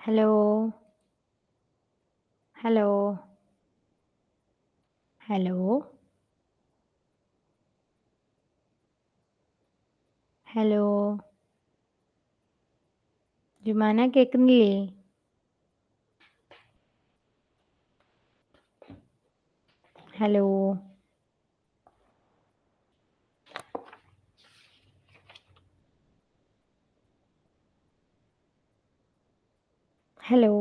Hello. Hello. Hello. Hello. Jumana കേക്കുന്നില്ലേ? Hello. Hello.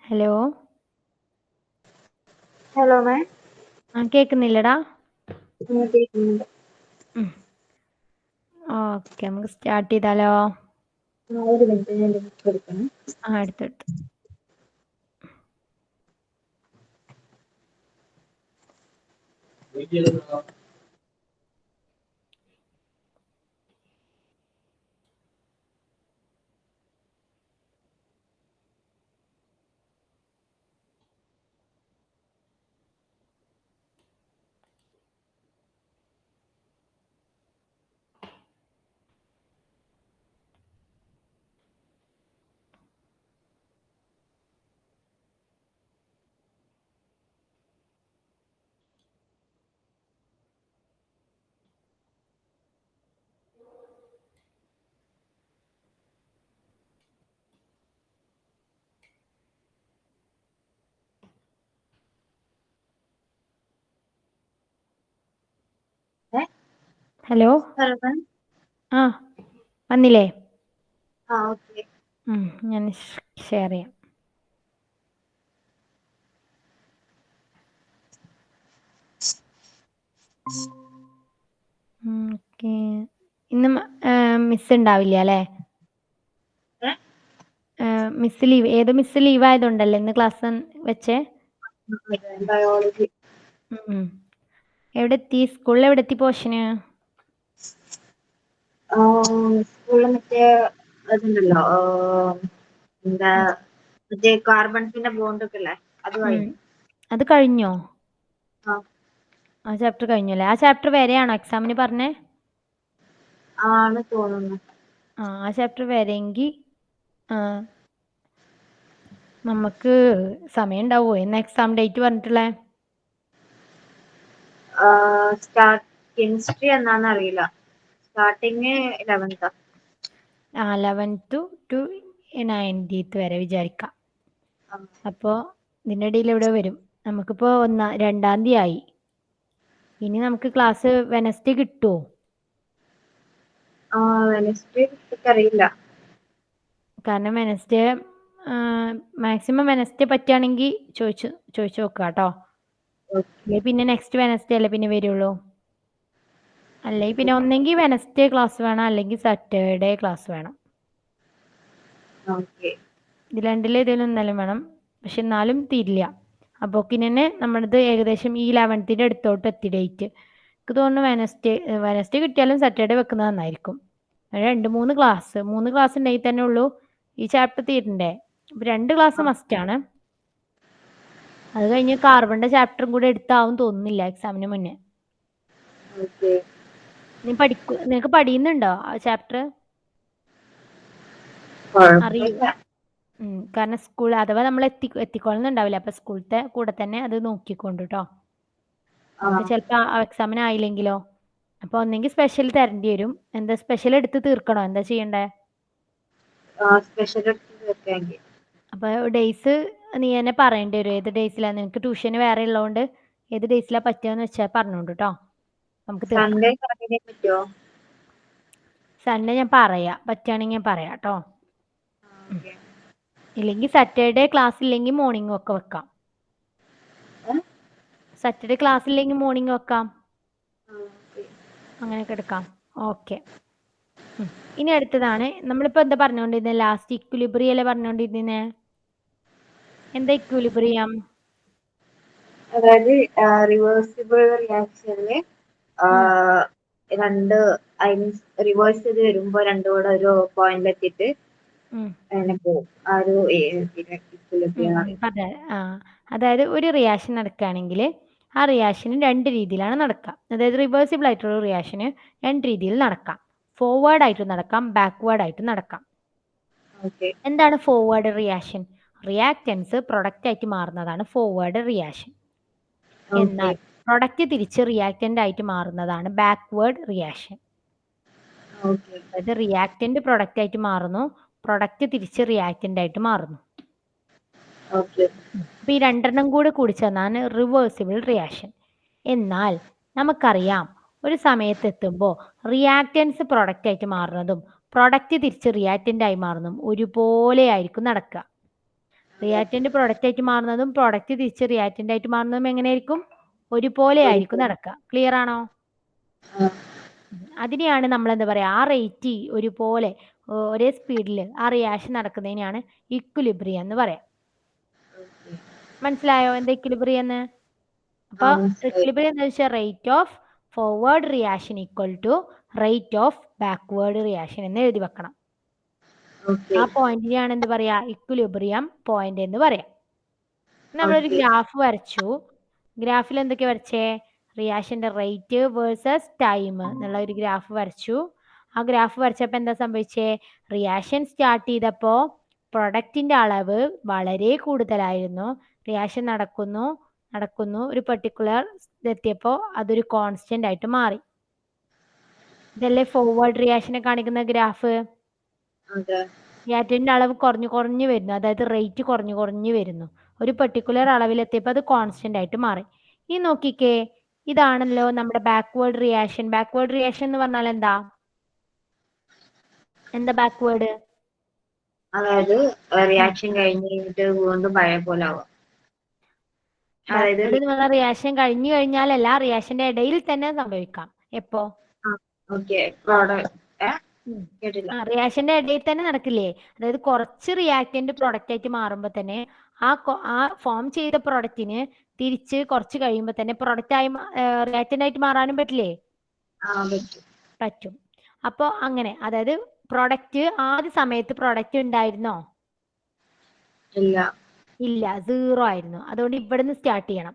Hello. Hello ma'am. കേക്കുന്നില്ലടാ? കേൾക്കുന്നുണ്ട്. ഓക്കെ, നമുക്ക് സ്റ്റാർട്ട് ചെയ്താലോ? ഒരു മിനിറ്റ്, ഞാൻ ബുക്ക് എടുക്കണം. എടുത്തെടുത്തു. ഹലോ. ഹലോ മാം. വന്നില്ലേ? ഓക്കെ. ഞാൻ ഷെയർ ചെയ്യാം. ഓക്കെ. ഇന്ന് മിസ് ഉണ്ടാവില്ല അല്ലേ? Miss leave. ഏതോ മിസ് ലീവ് ആയതുകൊണ്ടല്ലേ ഇന്ന് ക്ലാസ് വെച്ചേ? ബയോളജി. എവിടെ എത്തി? സ്കൂളിൽ എവിടെ എത്തി പോഷന്? സ്കൂളിൽ മറ്റേ അതുണ്ടല്ലോ, എന്താ മറ്റേ കാർബൺസിന്റെ ബോണ്ടൊക്കെ അല്ലേ, അത് കഴിഞ്ഞു. അത് കഴിഞ്ഞോ? ആ ആ ചാപ്റ്റർ കഴിഞ്ഞല്ലേ? ആ ചാപ്റ്റർ വരെയാണോ എക്സാമിന് പറഞ്ഞേ? ആണ് തോന്നുന്നു. ആ ചാപ്റ്റർ വരെയെങ്കിൽ നമുക്ക് സമയം ഉണ്ടാവോ? എന്ന് എക്സാം ഡേറ്റ് പറഞ്ഞിട്ടുള്ളേ? കെമിസ്ട്രി എന്നാന്ന് അറിയില്ല. Starting 11th. 11th to 19th വരെ വിചാരിക്കാം. അപ്പോൾ ഇതിൻ്റെ ഇടയിൽ ഇവിടെ വരും. നമുക്കിപ്പോൾ 2-ാം തീയതി ആയി. ഇനി നമുക്ക് ക്ലാസ് വെനസ്ഡേ കിട്ടുമോ? വെനസ്ഡേ അറിയില്ല. കാരണം വെനസ്ഡേ മാക്സിമം വെനസ്ഡേ പറ്റുകയാണെങ്കിൽ ചോദിച്ചു നോക്കുക കേട്ടോ. പിന്നെ നെക്സ്റ്റ് വെനസ്ഡേ അല്ലേ പിന്നെ വരുള്ളൂ. അല്ലെങ്കിൽ പിന്നെ ഒന്നെങ്കിൽ വെനസ്ഡേ ക്ലാസ് വേണം, അല്ലെങ്കിൽ സാറ്റർഡേ ക്ലാസ് വേണം. ഇത് രണ്ടിലേതെങ്കിലും ഒന്നാലും വേണം. പക്ഷെ എന്നാലും തീരില്ല. അപ്പോൾ പിന്നെ നമ്മളത് ഏകദേശം ഈ 11th അടുത്തോട്ട് എത്തി ഡേറ്റ്. എനിക്ക് തോന്നുന്നു വെനസ്ഡേ കിട്ടിയാലും സാറ്റർഡേ വെക്കുന്നത് നന്നായിരിക്കും. 2-3 ക്ലാസ് ഉണ്ടെങ്കിൽ തന്നെ ഉള്ളൂ ഈ ചാപ്റ്റർ തീരണ്ടേ. 2 ക്ലാസ് മസ്റ്റാണ്. അത് കഴിഞ്ഞ് കാർബണിന്റെ ചാപ്റ്ററും കൂടെ എടുത്താവും തോന്നുന്നില്ല എക്സാമിന് മുന്നേ. നിനക്ക് പഠിക്കുന്നുണ്ടോ ആ ചാപ്റ്റർ? അറിയോ? കാരണം സ്കൂൾ അഥവാ നമ്മൾ എത്തിക്കൊള്ളുന്നുണ്ടാവില്ല. അപ്പൊ സ്കൂളത്തെ കൂടെ തന്നെ അത് നോക്കിക്കൊണ്ട് കേട്ടോ. നമുക്ക് ചിലപ്പോൾ എക്സാമിന് ആയില്ലെങ്കിലോ. അപ്പൊ ഒന്നെങ്കിൽ സ്പെഷ്യൽ തരേണ്ടി വരും. എന്താ സ്പെഷ്യൽ എടുത്ത് തീർക്കണോ? എന്താ ചെയ്യണ്ടേ? അപ്പൊ ഡേയ്സ് നീ തന്നെ പറയേണ്ടി വരും. ഏത് ഡേയ്സിലാണ് നിനക്ക് ട്യൂഷന് വേറെ ഉള്ളതുകൊണ്ട് ഏത് ഡേയ്സിലാണ് പറ്റുകയെന്ന് വെച്ചാൽ പറഞ്ഞോണ്ട് കേട്ടോ. നമുക്ക് തീർക്കാം. സൺഡേ ഞാൻ പറയാം, പറ്റുകയാണെങ്കിൽ ഞാൻ പറയാം കേട്ടോ. ഇല്ലെങ്കിൽ സാറ്റർഡേ ക്ലാസ് ഇല്ലെങ്കിൽ മോർണിംഗ് ഒക്കെ വെക്കാം. സാറ്റർഡേ ക്ലാസ് ഇല്ലെങ്കിൽ മോർണിംഗ് വെക്കാം. അങ്ങനെയൊക്കെ എടുക്കാം. ഓക്കെ. ഇനി അടുത്തതാണ് നമ്മളിപ്പോ എന്താ പറഞ്ഞുകൊണ്ടിരുന്നത്? ലാസ്റ്റ് ഇക്വിലിബ്രിയം അല്ലേ പറഞ്ഞുകൊണ്ടിരുന്നേ? എന്താ ഇക്വിലിബ്രിയം? അതായത് റിവേഴ്സിബിൾ റിയാക്ഷനില് രണ്ട് റിവേഴ്സ് ചെയ്ത് വരുമ്പോ രണ്ടും കൂടെ ഒരു പോയിന്റ് എത്തിയിട്ട് അങ്ങനെ പോകും. ആ ഒരു equilibrium ആണ്. അതെ. അതായത് ഒരു റിയാക്ഷൻ നടക്കുകയാണെങ്കിൽ ആ റിയാക്ഷന് രണ്ട് രീതിയിലാണ് നടക്കുക. അതായത് റിവേഴ്സിബിൾ ആയിട്ടുള്ള റിയാക്ഷന് രണ്ട് രീതിയിൽ നടക്കാം. ഫോർവേഡ് ആയിട്ട് നടക്കാം, ബാക്ക്വേർഡ് ആയിട്ട് നടക്കാം. Okay. എന്താണ് ഫോർവേഡ് റിയാക്ഷൻ? റിയാക്റ്റൻസ് പ്രൊഡക്റ്റ് ആയിട്ട് മാറുന്നതാണ് ഫോർവേഡ് റിയാക്ഷൻ. എന്നാൽ പ്രൊഡക്റ്റ് തിരിച്ച് റിയാക്റ്റന്റ് ആയിട്ട് മാറുന്നതാണ് ബാക്ക്വേർഡ് റിയാക്ഷൻ. Okay. അതായത് റിയാക്റ്റന്റ് പ്രൊഡക്റ്റ് ആയിട്ട് മാറുന്നു, പ്രൊഡക്റ്റ് തിരിച്ച് റിയാക്റ്റന്റ് ആയിട്ട് മാറുന്നു. Okay. അപ്പൊ ഈ രണ്ടെണ്ണം കൂടി ചേർന്നാണ് റിവേഴ്സിബിൾ റിയാക്ഷൻ. എന്നാൽ നമുക്കറിയാം ഒരു സമയത്ത് എത്തുമ്പോൾ റിയാക്റ്റൻസ് പ്രൊഡക്റ്റ് ആയിട്ട് മാറുന്നതും പ്രൊഡക്റ്റ് തിരിച്ച് റിയാക്റ്റന്റ് ആയി മാറുന്നതും ഒരുപോലെ ആയിരിക്കും നടക്കുക. റിയാക്റ്റന്റ് പ്രൊഡക്റ്റ് ആയിട്ട് മാറുന്നതും പ്രൊഡക്റ്റ് തിരിച്ച് റിയാക്റ്റന്റ് ആയിട്ട് മാറുന്നതും എങ്ങനെയായിരിക്കും? ഒരുപോലെ ആയിരിക്കും നടക്കുക. ക്ലിയർ ആണോ? അതിനെയാണ് നമ്മൾ എന്താ പറയാ, ആ റേറ്റ് ഒരുപോലെ ഒരേ സ്പീഡിൽ ആ റിയാക്ഷൻ നടക്കുന്നതിനെയാണ് ഇക്വിലിബ്രിയം എന്ന് പറയാം. മനസ്സിലായോ എന്താ ഇക്വിലിബ്രിയം എന്ന്? അപ്പൊ ഇക്വിലിബ്രിയം എന്ന് വെച്ചാൽ rate of forward reaction equal to rate of backward reaction എന്ന് എഴുതി വെക്കണം. ആ പോയിന്റിനെയാണ് എന്ത് പറയാ? ഇക്വിലിബ്രിയം പോയിന്റ് എന്ന് പറയാം. നമ്മളൊരു ഗ്രാഫ് വരച്ചു. ഗ്രാഫിൽ എന്തൊക്കെ വരച്ചേ? റിയാക്ഷന്റെ റേറ്റ് വേഴ്സസ് ടൈം എന്നുള്ള ഒരു ഗ്രാഫ് വരച്ചു. ആ ഗ്രാഫ് വരച്ചപ്പോൾ എന്താ സംഭവിച്ചേ? റിയാക്ഷൻ സ്റ്റാർട്ട് ചെയ്തപ്പോൾ പ്രൊഡക്റ്റിന്റെ അളവ് വളരെ കൂടുതലായിരുന്നു. റിയാക്ഷൻ നടക്കുന്നു ഒരു പെർട്ടിക്കുലർ എത്തിയപ്പോൾ അതൊരു കോൺസ്റ്റന്റ് ആയിട്ട് മാറി. ഇതല്ലേ ഫോർവേഡ് റിയാക്ഷനെ കാണിക്കുന്ന ഗ്രാഫ്. റിയാക്റ്റന്റിന്റെ അളവ് കുറഞ്ഞു വരുന്നു, അതായത് റേറ്റ് കുറഞ്ഞു വരുന്നു. ഒരു പെർട്ടിക്കുലർ അളവിലെത്തിയപ്പോൾ അത് കോൺസ്റ്റന്റ് ആയിട്ട് മാറി. ഈ നോക്കിക്കേ, ഇതാണല്ലോ നമ്മുടെ ബാക്ക്വേർഡ് റിയാക്ഷൻ. ബാക്ക്വേർഡ് റിയാക്ഷൻ എന്ന് പറഞ്ഞാൽ എന്താ ബാക്ക്വേർഡ്? അതായത് റിയാക്ഷൻ കഴിഞ്ഞിട്ട് വീണ്ടും പഴയ പോലെ ആവാം. ബാക്ക്വേർഡ് എന്ന് പറഞ്ഞാൽ റിയാക്ഷൻ കഴിഞ്ഞു കഴിഞ്ഞാലല്ല, റിയാക്ഷന്റെ ഇടയിൽ തന്നെ സംഭവിക്കാം. എപ്പോ? റിയാക്ഷന്റെ ഇടയിൽ തന്നെ നടക്കില്ലേ? അതായത് കുറച്ച് റിയാക്റ്റന്റ് പ്രൊഡക്റ്റ് ആയിട്ട് മാറുമ്പോൾ തന്നെ ആ ഫോം ചെയ്ത പ്രൊഡക്റ്റിന് തിരിച്ച് കുറച്ച് കഴിയുമ്പോൾ തന്നെ പ്രൊഡക്റ്റ് ആയി റിയാക്റ്റന്റ് ആയിട്ട് മാറാനും പറ്റില്ലേ? പറ്റും. അപ്പൊ അങ്ങനെ, അതായത് പ്രൊഡക്റ്റ് ആദ്യ സമയത്ത് പ്രൊഡക്റ്റ് ഉണ്ടായിരുന്നോ? ഇല്ല, 0 ആയിരുന്നു. അതുകൊണ്ട് ഇവിടുന്ന് സ്റ്റാർട്ട് ചെയ്യണം.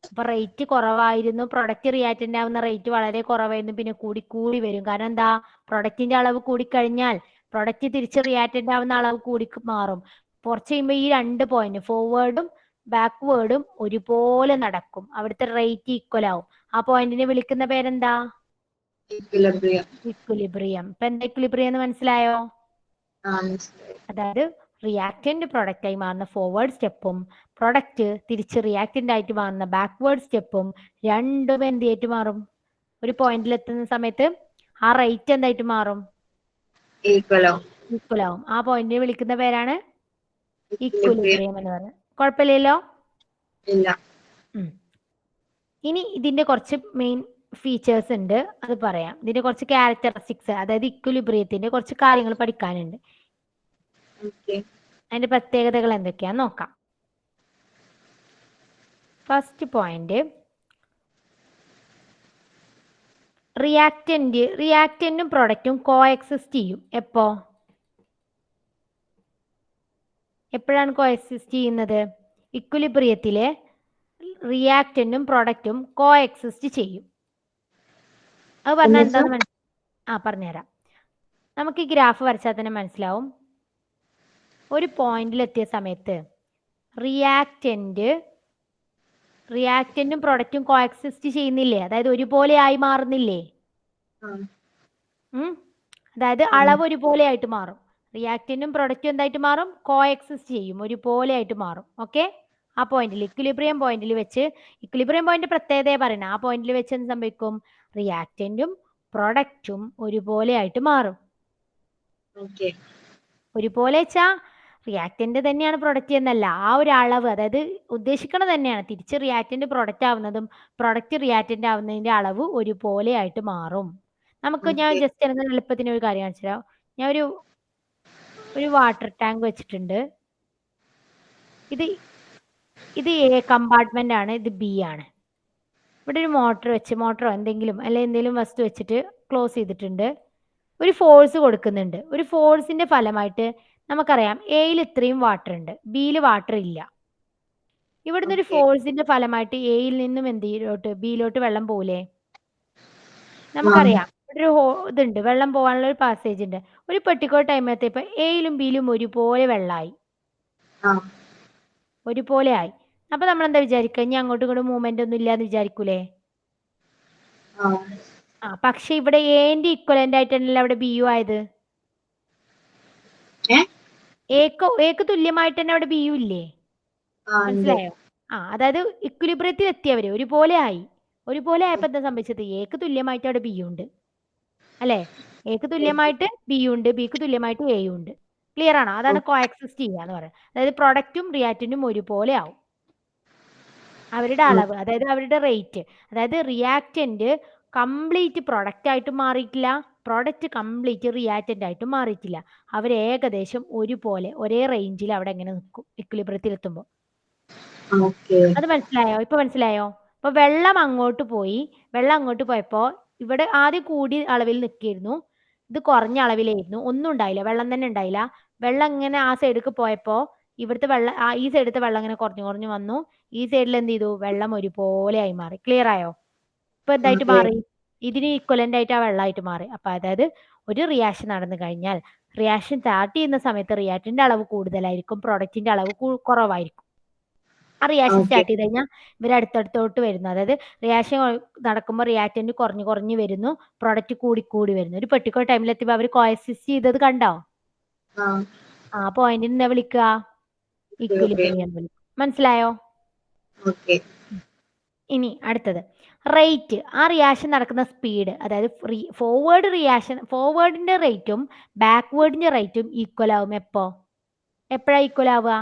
അപ്പൊ റേറ്റ് കുറവായിരുന്നു, പ്രൊഡക്റ്റ് റിയാക്റ്റന്റ് ആവുന്ന റേറ്റ് വളരെ കുറവായിരുന്നു. പിന്നെ കൂടി വരും. കാരണം എന്താ? പ്രൊഡക്റ്റിന്റെ അളവ് കൂടിക്കഴിഞ്ഞാൽ പ്രൊഡക്റ്റ് തിരിച്ച് റിയാക്റ്റന്റ് ആവുന്ന അളവ് കൂടി മാറും. കുറച്ച് കഴിയുമ്പോൾ ഈ രണ്ട് പോയിന്റ് ഫോർവേഡും ബാക്ക്വേർഡും ഒരുപോലെ നടക്കും. അവിടുത്തെ റേറ്റ് ഈക്വൽ ആവും. ആ പോയിന്റിനെ വിളിക്കുന്ന പേരെന്താ? ഇക്വിലിബ്രിയം. ഇപ്പൊ എന്താ ഇക്വിലിബ്രിയം എന്ന് മനസ്സിലായോ? അതായത് റിയാക്റ്റന്റ് പ്രൊഡക്റ്റ് ആയി മാറുന്ന ഫോർവേഡ് സ്റ്റെപ്പും പ്രൊഡക്റ്റ് തിരിച്ച് റിയാക്റ്റന്റ് ആയിട്ട് മാറുന്ന ബാക്ക്വേർഡ് സ്റ്റെപ്പും രണ്ടും എന്ത് ആയിട്ട് മാറും? ഒരു പോയിന്റിൽ എത്തുന്ന സമയത്ത് ആ റേറ്റ് എന്തായിട്ട് മാറും? ഈക്വൽ ആവും. ആ പോയിന്റിനെ വിളിക്കുന്ന പേരാണ് ഇക്വിലിബ്രിയം എന്ന് പറയുന്നത്. കുഴപ്പമില്ലല്ലോ? ഇനി ഇതിന്റെ കുറച്ച് മെയിൻ ഫീച്ചേഴ്സ് ഉണ്ട്, അത് പറയാം. ഇതിന്റെ കുറച്ച് ക്യാരക്ടറിസ്റ്റിക്സ്, അതായത് ഇക്വിലിബ്രിയത്തിന്റെ കുറച്ച് കാര്യങ്ങൾ പഠിക്കാനുണ്ട്. അതിന്റെ പ്രത്യേകതകൾ എന്തൊക്കെയാന്ന് നോക്കാം. ഫസ്റ്റ് പോയിന്റ്, റിയാക്റ്റന്റും പ്രൊഡക്റ്റും കോ എക്സിസ്റ്റ് ചെയ്യും. എപ്പോഴാണ് കോ എക്സിസ്റ്റ് ചെയ്യുന്നത്? ഇക്വിലിബ്രിയത്തിലെ റിയാക്റ്റന്റും പ്രൊഡക്റ്റും കോ എക്സിസ്റ്റ് ചെയ്യും. അത് പറഞ്ഞാൽ എന്താന്ന് പറഞ്ഞുതരാം. നമുക്ക് ഈ ഗ്രാഫ് വരച്ചാൽ തന്നെ മനസ്സിലാവും. ഒരു പോയിന്റിൽ എത്തിയ സമയത്ത് റിയാക്റ്റന്റും പ്രൊഡക്റ്റും കോ എക്സിസ്റ്റ് ചെയ്യുന്നില്ലേ? അതായത് ഒരുപോലെ ആയി മാറുന്നില്ലേ? അതായത് അളവ് ഒരുപോലെ ആയിട്ട് മാറും. റിയാക്റ്റന്റും പ്രൊഡക്റ്റും എന്തായിട്ട് മാറും? കോ എക്സിസ്റ്റ് ചെയ്യും, ഒരുപോലെ ആയിട്ട് മാറും. ഓക്കെ, ആ പോയിന്റിൽ ഇക്വിലിബ്രിയം പോയിന്റിൽ വെച്ച്, ഇക്വിലിബ്രിയം പോയിന്റ് പ്രത്യേകത പറയണം. ആ പോയിന്റിൽ വെച്ച് എന്ത് സംഭവിക്കും? റിയാക്റ്റന്റും പ്രൊഡക്റ്റും ഒരുപോലെ ആയിട്ട് മാറും. ഒരുപോലെ വെച്ചാ റിയാക്റ്റന്റ് തന്നെയാണ് പ്രൊഡക്റ്റ് എന്നല്ല. ആ ഒരു അളവ് അതായത് ഉദ്ദേശിക്കണത് തന്നെയാണ്. തിരിച്ച് റിയാക്റ്റന്റ് പ്രൊഡക്റ്റ് ആവുന്നതും പ്രൊഡക്റ്റ് റിയാക്റ്റന്റ് ആവുന്നതിന്റെ അളവ് ഒരുപോലെ ആയിട്ട് മാറും. ഞാൻ ഓക്കെ. ജസ്റ്റ് എളുപ്പത്തിന് ഒരു കാര്യം കാണിച്ചു തരാം. ഞാൻ ഒരു വാട്ടർ ടാങ്ക് വെച്ചിട്ടുണ്ട്. ഇത് ഇത് എ കമ്പാർട്ട്മെന്റ് ആണ്. ഇത് ബി ആണ്. ഇവിടെ ഒരു മോട്ടറോ എന്തെങ്കിലും വസ്തു വെച്ചിട്ട് ക്ലോസ് ചെയ്തിട്ടുണ്ട്. ഒരു ഫോഴ്സ് കൊടുക്കുന്നുണ്ട്. ഒരു ഫോഴ്സിന്റെ ഫലമായിട്ട് നമുക്കറിയാം എയിൽ ഇത്രയും വാട്ടർ ഉണ്ട്, ബിയിൽ വാട്ടർ ഇല്ല. ഇവിടുന്ന് ഒരു ഓക്കെ. ഫോഴ്സിന്റെ ഫലമായിട്ട് എയിൽ നിന്നും ബിയിലോട്ട് വെള്ളം പോകൂലേ? ആ. നമുക്കറിയാം ഇവിടെ ഇതുണ്ട്, വെള്ളം പോകാനുള്ള ഒരു പാസേജ് ഉണ്ട്. ഒരു പെർട്ടിക്കുലർ ടൈം എത്തിയപ്പോൾ എയിലും ബിയിലും ഒരുപോലെ വെള്ളമായി. ആ. ഒരുപോലെ ആയി. അപ്പൊ നമ്മൾ എന്താ വിചാരിക്കുക? ഇനി അങ്ങോട്ടും ഇങ്ങോട്ടും മൂവ്മെന്റ് ഒന്നും ഇല്ലാന്ന് വിചാരിക്കൂലേ? ആ. പക്ഷെ ഇവിടെ എന്റെ ഇക്വലന്റ് ആയിട്ടാണല്ലോ അവിടെ ബിയു ആയത്. ഏ? എക്ക് തുല്യമായിട്ട് തന്നെ അവിടെ ബിയു ഇല്ലേ? ആ ഉണ്ട്. മനസ്സിലായോ? അതായത് ഇക്വിലിബ്രിയത്തിൽ എത്തിയവര് ഒരുപോലെ ആയി. ഒരുപോലെ ആയപ്പോ എന്താ സംഭവിച്ചത്? എക്ക് തുല്യമായിട്ട് അവിടെ ബിയു ഉണ്ട് അല്ലെ? എക്ക് തുല്യമായിട്ട് ബിയു ഉണ്ട്, ബിക്ക് തുല്യമായിട്ട് എയും ഉണ്ട്. ക്ലിയർ ആണോ? അതാണ് കോഎക്സിസ്റ്റ് ചെയ്യുക എന്ന് പറയുന്നത്. അതായത് പ്രൊഡക്റ്റും റിയാക്റ്റന്റും ഒരുപോലെ ആവും. അവരുടെ അളവ് അതായത് അവരുടെ റേറ്റ്. അതായത് റിയാക്റ്റന്റ് കംപ്ലീറ്റ് പ്രൊഡക്റ്റ് ആയിട്ടും മാറിയിട്ടില്ല, പ്രൊഡക്റ്റ് കംപ്ലീറ്റ് റിയാക്റ്റന്റ് ആയിട്ടും മാറിയിട്ടില്ല. അവർ ഏകദേശം ഒരുപോലെ ഒരേ റേഞ്ചിൽ അവിടെ എങ്ങനെ നിൽക്കും ഇക്വിലിബ്രിയത്തിൽ എത്തുമ്പോൾ. ഓക്കെ. അത് മനസ്സിലായോ? ഇപ്പൊ മനസ്സിലായോ? ഇപ്പൊ വെള്ളം അങ്ങോട്ട് പോയപ്പോ ഇവിടെ ആദ്യം കൂടിയ അളവിൽ നിൽക്കിയിരുന്നു, ഇത് കുറഞ്ഞ അളവിലായിരുന്നു, ഒന്നും ഉണ്ടായില്ല, വെള്ളം തന്നെ ഉണ്ടായില്ല. വെള്ളം ഇങ്ങനെ ആ സൈഡിലേക്ക് പോയപ്പോ ഇവിടുത്തെ വെള്ളം ഈ സൈഡത്തെ വെള്ളം ഇങ്ങനെ കുറഞ്ഞു കുറഞ്ഞു വന്നു. ഈ സൈഡിൽ എന്ത് ചെയ്തു? വെള്ളം ഒരുപോലെ ആയി മാറി. ക്ലിയർ ആയോ? ഇപ്പൊ എന്തായിട്ട് ഓക്കെ. മാറി? ഇതിന് ഈക്വലന്റ് ആയിട്ട് ആ വെള്ളമായിട്ട് മാറി. അപ്പൊ അതായത് ഒരു റിയാക്ഷൻ നടന്നു കഴിഞ്ഞാൽ റിയാക്ഷൻ സ്റ്റാർട്ട് ചെയ്യുന്ന സമയത്ത് റിയാക്റ്റന്റ് അളവ് കൂടുതലായിരിക്കും, പ്രൊഡക്റ്റിന്റെ അളവ് കുറവായിരിക്കും. ആ റിയാക്ഷൻ ഓക്കെ. സ്റ്റാർട്ട് ചെയ്ത് കഴിഞ്ഞാൽ ഇവർ അടുത്തടുത്തോട്ട് വരുന്നു. അതായത് റിയാക്ഷൻ നടക്കുമ്പോൾ റിയാക്റ്റന്റ് കുറഞ്ഞു കുറഞ്ഞു വരുന്നു, പ്രൊഡക്റ്റ് കൂടി വരുന്നു. ഒരു പെർട്ടിക്കുലർ ടൈമിൽ എത്തിയപ്പോൾ അവർ കോഎക്സിസ്റ്റ് ചെയ്തത് കണ്ടോ? ആ. ആ പോയിന്റിന് എന്താ വിളിക്കുക? ഇക്വിലിബ്രിയം വിളിക്കും. മനസ്സിലായോ? ഓക്കെ. ഇനി അടുത്തത് റേറ്റ്. ആ റിയാക്ഷൻ നടക്കുന്ന സ്പീഡ്, അതായത് ഫോർവേഡിന്റെ റേറ്റും ബാക്ക്വേർഡിന്റെ റേറ്റും ഈക്വൽ ആവും. എപ്പോഴാ ഈക്വൽ ആവുക?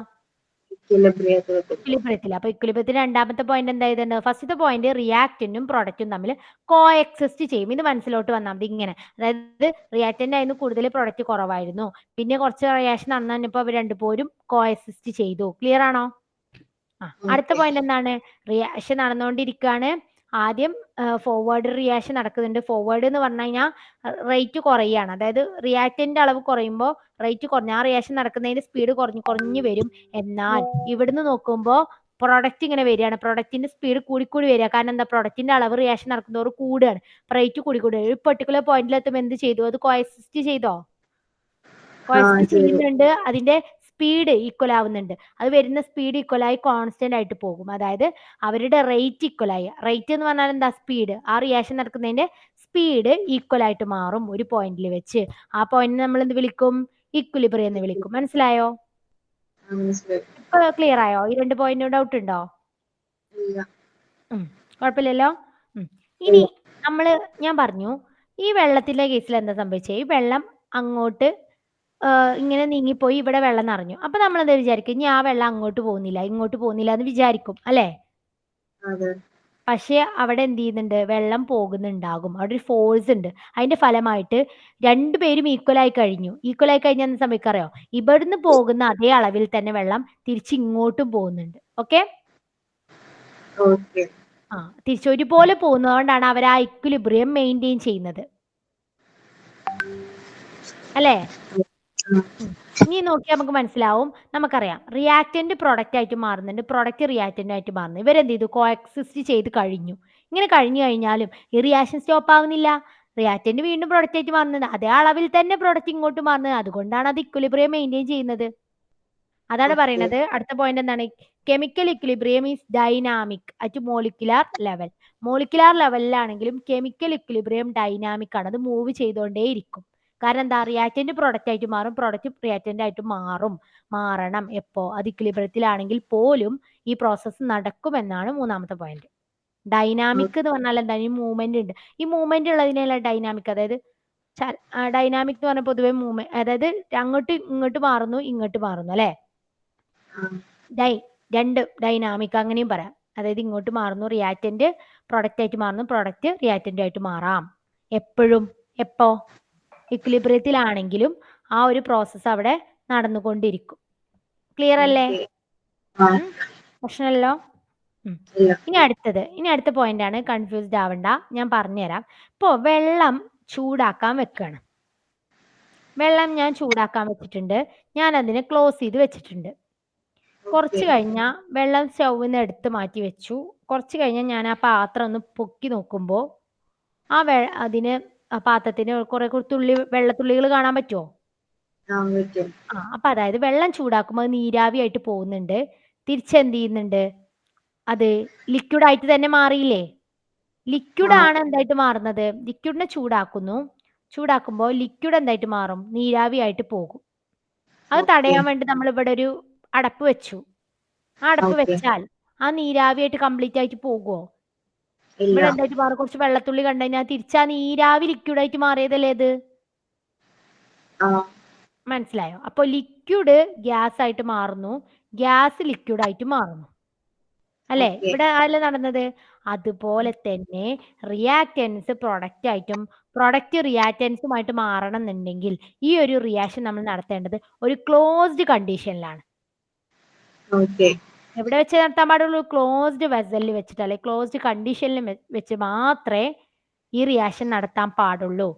ഇക്വിലിബ്രിയത്തിൽ എത്തുമ്പോൾ. ഇക്വിലിബ്രിയത്തിൽ. അപ്പൊ ഇക്വിലിബ്രിയത്തിൽ രണ്ടാമത്തെ പോയിന്റ് എന്താ ചെയ്തിട്ടുണ്ട്? ഫസ്റ്റത്തെ പോയിന്റ് റിയാക്റ്റന്റും പ്രൊഡക്റ്റും തമ്മിൽ കോഎക്സിസ്റ്റ് ചെയ്യും. ഇത് മനസ്സിലോട്ട് വന്നാൽ മതി ഇങ്ങനെ. അതായത് റിയാക്റ്റന്റ് ആയിരുന്നു കൂടുതൽ, പ്രൊഡക്റ്റ് കുറവായിരുന്നു. പിന്നെ കുറച്ച് റിയാക്ഷൻ നടന്നു കഴിഞ്ഞപ്പോൾ അവർ രണ്ടുപേരും കോഎക്സിസ്റ്റ് ചെയ്തു. ക്ലിയർ ആണോ? അടുത്ത ഓക്കെ. പോയിന്റ് എന്താണ്? റിയാക്ഷൻ നടന്നുകൊണ്ടിരിക്കുകയാണ്. ആദ്യം ഫോർവേഡ് റിയാക്ഷൻ നടക്കുന്നുണ്ട്. ഫോർവേഡ് എന്ന് പറഞ്ഞു കഴിഞ്ഞാൽ റേറ്റ് കുറയാണ്. അതായത് റിയാക്റ്റന്റ് അളവ് കുറയുമ്പോൾ റേറ്റ് കുറഞ്ഞ ആ റിയാക്ഷൻ നടക്കുന്നതിന്റെ സ്പീഡ് കുറഞ്ഞു കുറഞ്ഞു വരും. എന്നാൽ ഇവിടുന്ന് നോക്കുമ്പോൾ പ്രൊഡക്റ്റ് ഇങ്ങനെ വരികയാണ്. പ്രൊഡക്റ്റിന്റെ സ്പീഡ് കൂടിക്കൂടി വരിക. കാരണം എന്താ? പ്രൊഡക്റ്റിന്റെ അളവ് റിയാക്ഷൻ നടക്കുന്നതോട് കൂടുകയാണ്. റേറ്റ് കൂടിക്കൂടി വരും. ഒരു പെർട്ടിക്കുലർ പോയിന്റിൽ എത്തുമ്പോൾ എന്ത് ചെയ്തു? അത് കോഎക്സിസ്റ്റ് ചെയ്തോ? ആ കോഎക്സിസ്റ്റ് ചെയ്തു. ചെയ്യുന്നുണ്ട്. അതിന്റെ സ്പീഡ് ഈക്വൽ ആവുന്നുണ്ട്. അത് വരുന്ന സ്പീഡ് ഈക്വൽ ആയി കോൺസ്റ്റന്റ് ആയിട്ട് പോകും. അതായത് അവരുടെ റേറ്റ് ഈക്വൽ ആയി. റേറ്റ് എന്ന് പറഞ്ഞാൽ എന്താ? സ്പീഡ്. ആ റിയാക്ഷൻ നടക്കുന്നതിന്റെ സ്പീഡ് ഈക്വൽ ആയിട്ട് മാറും ഒരു പോയിന്റിൽ വെച്ച്. ആ പോയിന്റ് നമ്മൾ എന്ത് വിളിക്കും? ഇക്വിലിബ്രിയം എന്ന് വിളിക്കും. മനസ്സിലായോ? മനസ്സിലായി. ഇപ്പൊ ക്ലിയർ ആയോ? ഈ രണ്ട് പോയിന്റ് ഡൗട്ട് ഉണ്ടോ? ഇല്ല. കുഴപ്പമില്ലല്ലോ. ഇനി ഇല്ല. ഞാൻ പറഞ്ഞു ഈ വെള്ളത്തിന്റെ കേസിൽ എന്താ സംഭവിച്ചത്? ഈ വെള്ളം അങ്ങോട്ട് ഇങ്ങനെ നീങ്ങിപ്പോയി, ഇവിടെ വെള്ളം നിറഞ്ഞു. അപ്പൊ നമ്മൾ എന്താ വിചാരിക്കും? ഇനി ആ വെള്ളം അങ്ങോട്ട് പോകുന്നില്ല, ഇങ്ങോട്ട് പോകുന്നില്ല എന്ന് വിചാരിക്കും അല്ലെ? അതെ. പക്ഷെ അവിടെ എന്ത് ചെയ്യുന്നുണ്ട്? വെള്ളം പോകുന്നുണ്ടാകും. അവിടെ ഒരു ഫോഴ്സ് ഉണ്ട്. അതിന്റെ ഫലമായിട്ട് രണ്ടുപേരും ഈക്വൽ ആയി കഴിഞ്ഞു. ഈക്വൽ ആയി കഴിഞ്ഞാൽ എന്താ സംഭവിക്കാറിയോ? ഇവിടുന്ന് പോകുന്ന അതേ അളവിൽ തന്നെ വെള്ളം തിരിച്ച് ഇങ്ങോട്ടും പോകുന്നുണ്ട്. ഓക്കെ? ഓക്കെ. തിരിച്ച് ഒരുപോലെ പോകുന്നതുകൊണ്ടാണ് അവർ ആ ഇക്വിലിബ്രിയം മെയിൻറ്റെയിൻ ചെയ്യുന്നത് അല്ലേ? ഇനി നോക്കിയാൽ നമുക്ക് മനസ്സിലാവും. നമുക്കറിയാം റിയാക്റ്റന്റ് പ്രൊഡക്റ്റ് ആയിട്ട് മാറുന്നുണ്ട്, പ്രൊഡക്റ്റ് റിയാക്റ്റന്റ് ആയിട്ട് മാറുന്നു. ഇവരെന്ത് ചെയ്തു? കോഎക്സിസ്റ്റ് ചെയ്ത് കഴിഞ്ഞു. ഇങ്ങനെ കഴിഞ്ഞു കഴിഞ്ഞാലും ഈ റിയാക്ഷൻ സ്റ്റോപ്പ് ആവുന്നില്ല. റിയാക്റ്റന്റ് വീണ്ടും പ്രൊഡക്റ്റ് ആയിട്ട് മാറുന്നത്, അതേ അളവിൽ തന്നെ പ്രൊഡക്റ്റ് ഇങ്ങോട്ട് മാറുന്നത്. അതുകൊണ്ടാണ് അത് ഇക്വിലിബ്രിയം മെയിൻറ്റെയിൻ ചെയ്യുന്നത്. അതാണ് ഓക്കെ. പറയുന്നത്. അടുത്ത പോയിന്റ് എന്താണ്? Chemical equilibrium is dynamic at molecular level. Molecular ലെവലിലാണെങ്കിലും കെമിക്കൽ ഇക്വിലിബ്രിയം ഡൈനാമിക് ആണ്. അത് മൂവ് ചെയ്തുകൊണ്ടേയിരിക്കും. കാരണം എന്താ? റിയാക്റ്റന്റ് പ്രൊഡക്റ്റ് ആയിട്ട് മാറും, പ്രൊഡക്റ്റ് റിയാക്റ്റന്റ് ആയിട്ട് മാറണം. എപ്പോ? അത് ഇക്വിലിബ്രിയത്തിലാണെങ്കിൽ പോലും ഈ പ്രോസസ്സ് നടക്കുമെന്നാണ് മൂന്നാമത്തെ പോയിന്റ്. ഡൈനാമിക് എന്ന് പറഞ്ഞാൽ എന്താ? ഈ മൂവ്മെന്റ് ഉണ്ട്. ഈ മൂവ്മെന്റ് ഉള്ളതിനെയല്ല ഡൈനാമിക്. അതായത് ഡൈനാമിക് എന്ന് പറഞ്ഞാൽ പൊതുവെ മൂവ്മെന്റ്, അതായത് അങ്ങോട്ട് ഇങ്ങോട്ട് മാറുന്നു, ഇങ്ങോട്ട് മാറുന്നു അല്ലെ. രണ്ട് ഡൈനാമിക് അങ്ങനെയും പറയാം. അതായത് ഇങ്ങോട്ട് മാറുന്നു റിയാക്റ്റന്റ് പ്രൊഡക്റ്റ് ആയിട്ട് മാറുന്നു, പ്രൊഡക്റ്റ് റിയാക്റ്റന്റ് ആയിട്ട് മാറാം. എപ്പോഴും എപ്പോ ഇക്വിലിബ്രിയത്തിലാണെങ്കിലും ആ ഒരു പ്രോസസ്സ് അവിടെ നടന്നുകൊണ്ടിരിക്കും. ക്ലിയർ അല്ലേ? പ്രശ്നമല്ലോ. ഇനി അടുത്ത പോയിന്റ് ആണ്, കൺഫ്യൂസ്ഡ് ആവണ്ട, ഞാൻ പറഞ്ഞുതരാം. ഇപ്പോ വെള്ളം ചൂടാക്കാൻ വെക്കാണ്. വെള്ളം ഞാൻ ചൂടാക്കാൻ വെച്ചിട്ടുണ്ട്, ഞാൻ അതിനെ ക്ലോസ് ചെയ്ത് വെച്ചിട്ടുണ്ട്. കുറച്ച് കഴിഞ്ഞാൽ വെള്ളം സ്റ്റൗവിൽ നിന്ന് എടുത്ത് മാറ്റി വെച്ചു. കുറച്ച് കഴിഞ്ഞാൽ ഞാൻ ആ പാത്രം ഒന്ന് പൊക്കി നോക്കുമ്പോൾ അതിന് ആ പാത്രത്തിന് കുറെ വെള്ളത്തുള്ളികൾ കാണാൻ പറ്റുമോ? അപ്പൊ അതായത് വെള്ളം ചൂടാക്കുമ്പോൾ നീരാവിയായിട്ട് പോകുന്നുണ്ട്, തിരിച്ചെന്ത് ചെയ്യുന്നുണ്ട്, അത് ലിക്വിഡ് ആയിട്ട് തന്നെ മാറിയില്ലേ. ലിക്വിഡ് ആണ് എന്തായിട്ട് മാറുന്നത്, ലിക്വിഡിനെ ചൂടാക്കുമ്പോൾ ലിക്വിഡ് എന്തായിട്ട് മാറും, നീരാവിയായിട്ട് പോകും. അത് തടയാൻ വേണ്ടി നമ്മൾ ഇവിടെ ഒരു അടപ്പ് വെച്ചു. ആ അടപ്പ് വെച്ചാൽ ആ നീരാവിയായിട്ട് കംപ്ലീറ്റ് ആയിട്ട് പോകുമോ? ഇവിടെ എന്തായിട്ട് മാറും, കുറച്ച് വെള്ളത്തുള്ളി കണ്ടു കഴിഞ്ഞാൽ തിരിച്ചാ നീരാവി ലിക്വിഡ് ആയിട്ട് മാറിയതല്ലേ ഇത്. മനസ്സിലായോ? അപ്പൊ ലിക്വിഡ് ഗ്യാസ് ആയിട്ട് മാറുന്നു, ഗ്യാസ് ലിക്വിഡ് ആയിട്ട് മാറുന്നു അല്ലെ. ഇവിടെ അല്ല നടന്നത്. അതുപോലെ തന്നെ റിയാക്റ്റൻസ് പ്രൊഡക്റ്റ് ആയിട്ടും പ്രൊഡക്റ്റ് റിയാക്റ്റൻസുമായിട്ട് മാറണം എന്നുണ്ടെങ്കിൽ ഈ ഒരു റിയാക്ഷൻ നമ്മൾ നടത്തേണ്ടത് ഒരു ക്ലോസ്ഡ് കണ്ടീഷനിലാണ്. എവിടെ വെച്ച് നടത്താൻ പാടുള്ളൂ? ക്ലോസ്ഡ് വെസലിൽ വെച്ചിട്ട്, അല്ലെ ക്ലോസ്ഡ് കണ്ടീഷനിൽ വെച്ച് മാത്രമേ ഈ റിയാക്ഷൻ നടത്താൻ പാടുള്ളൂ.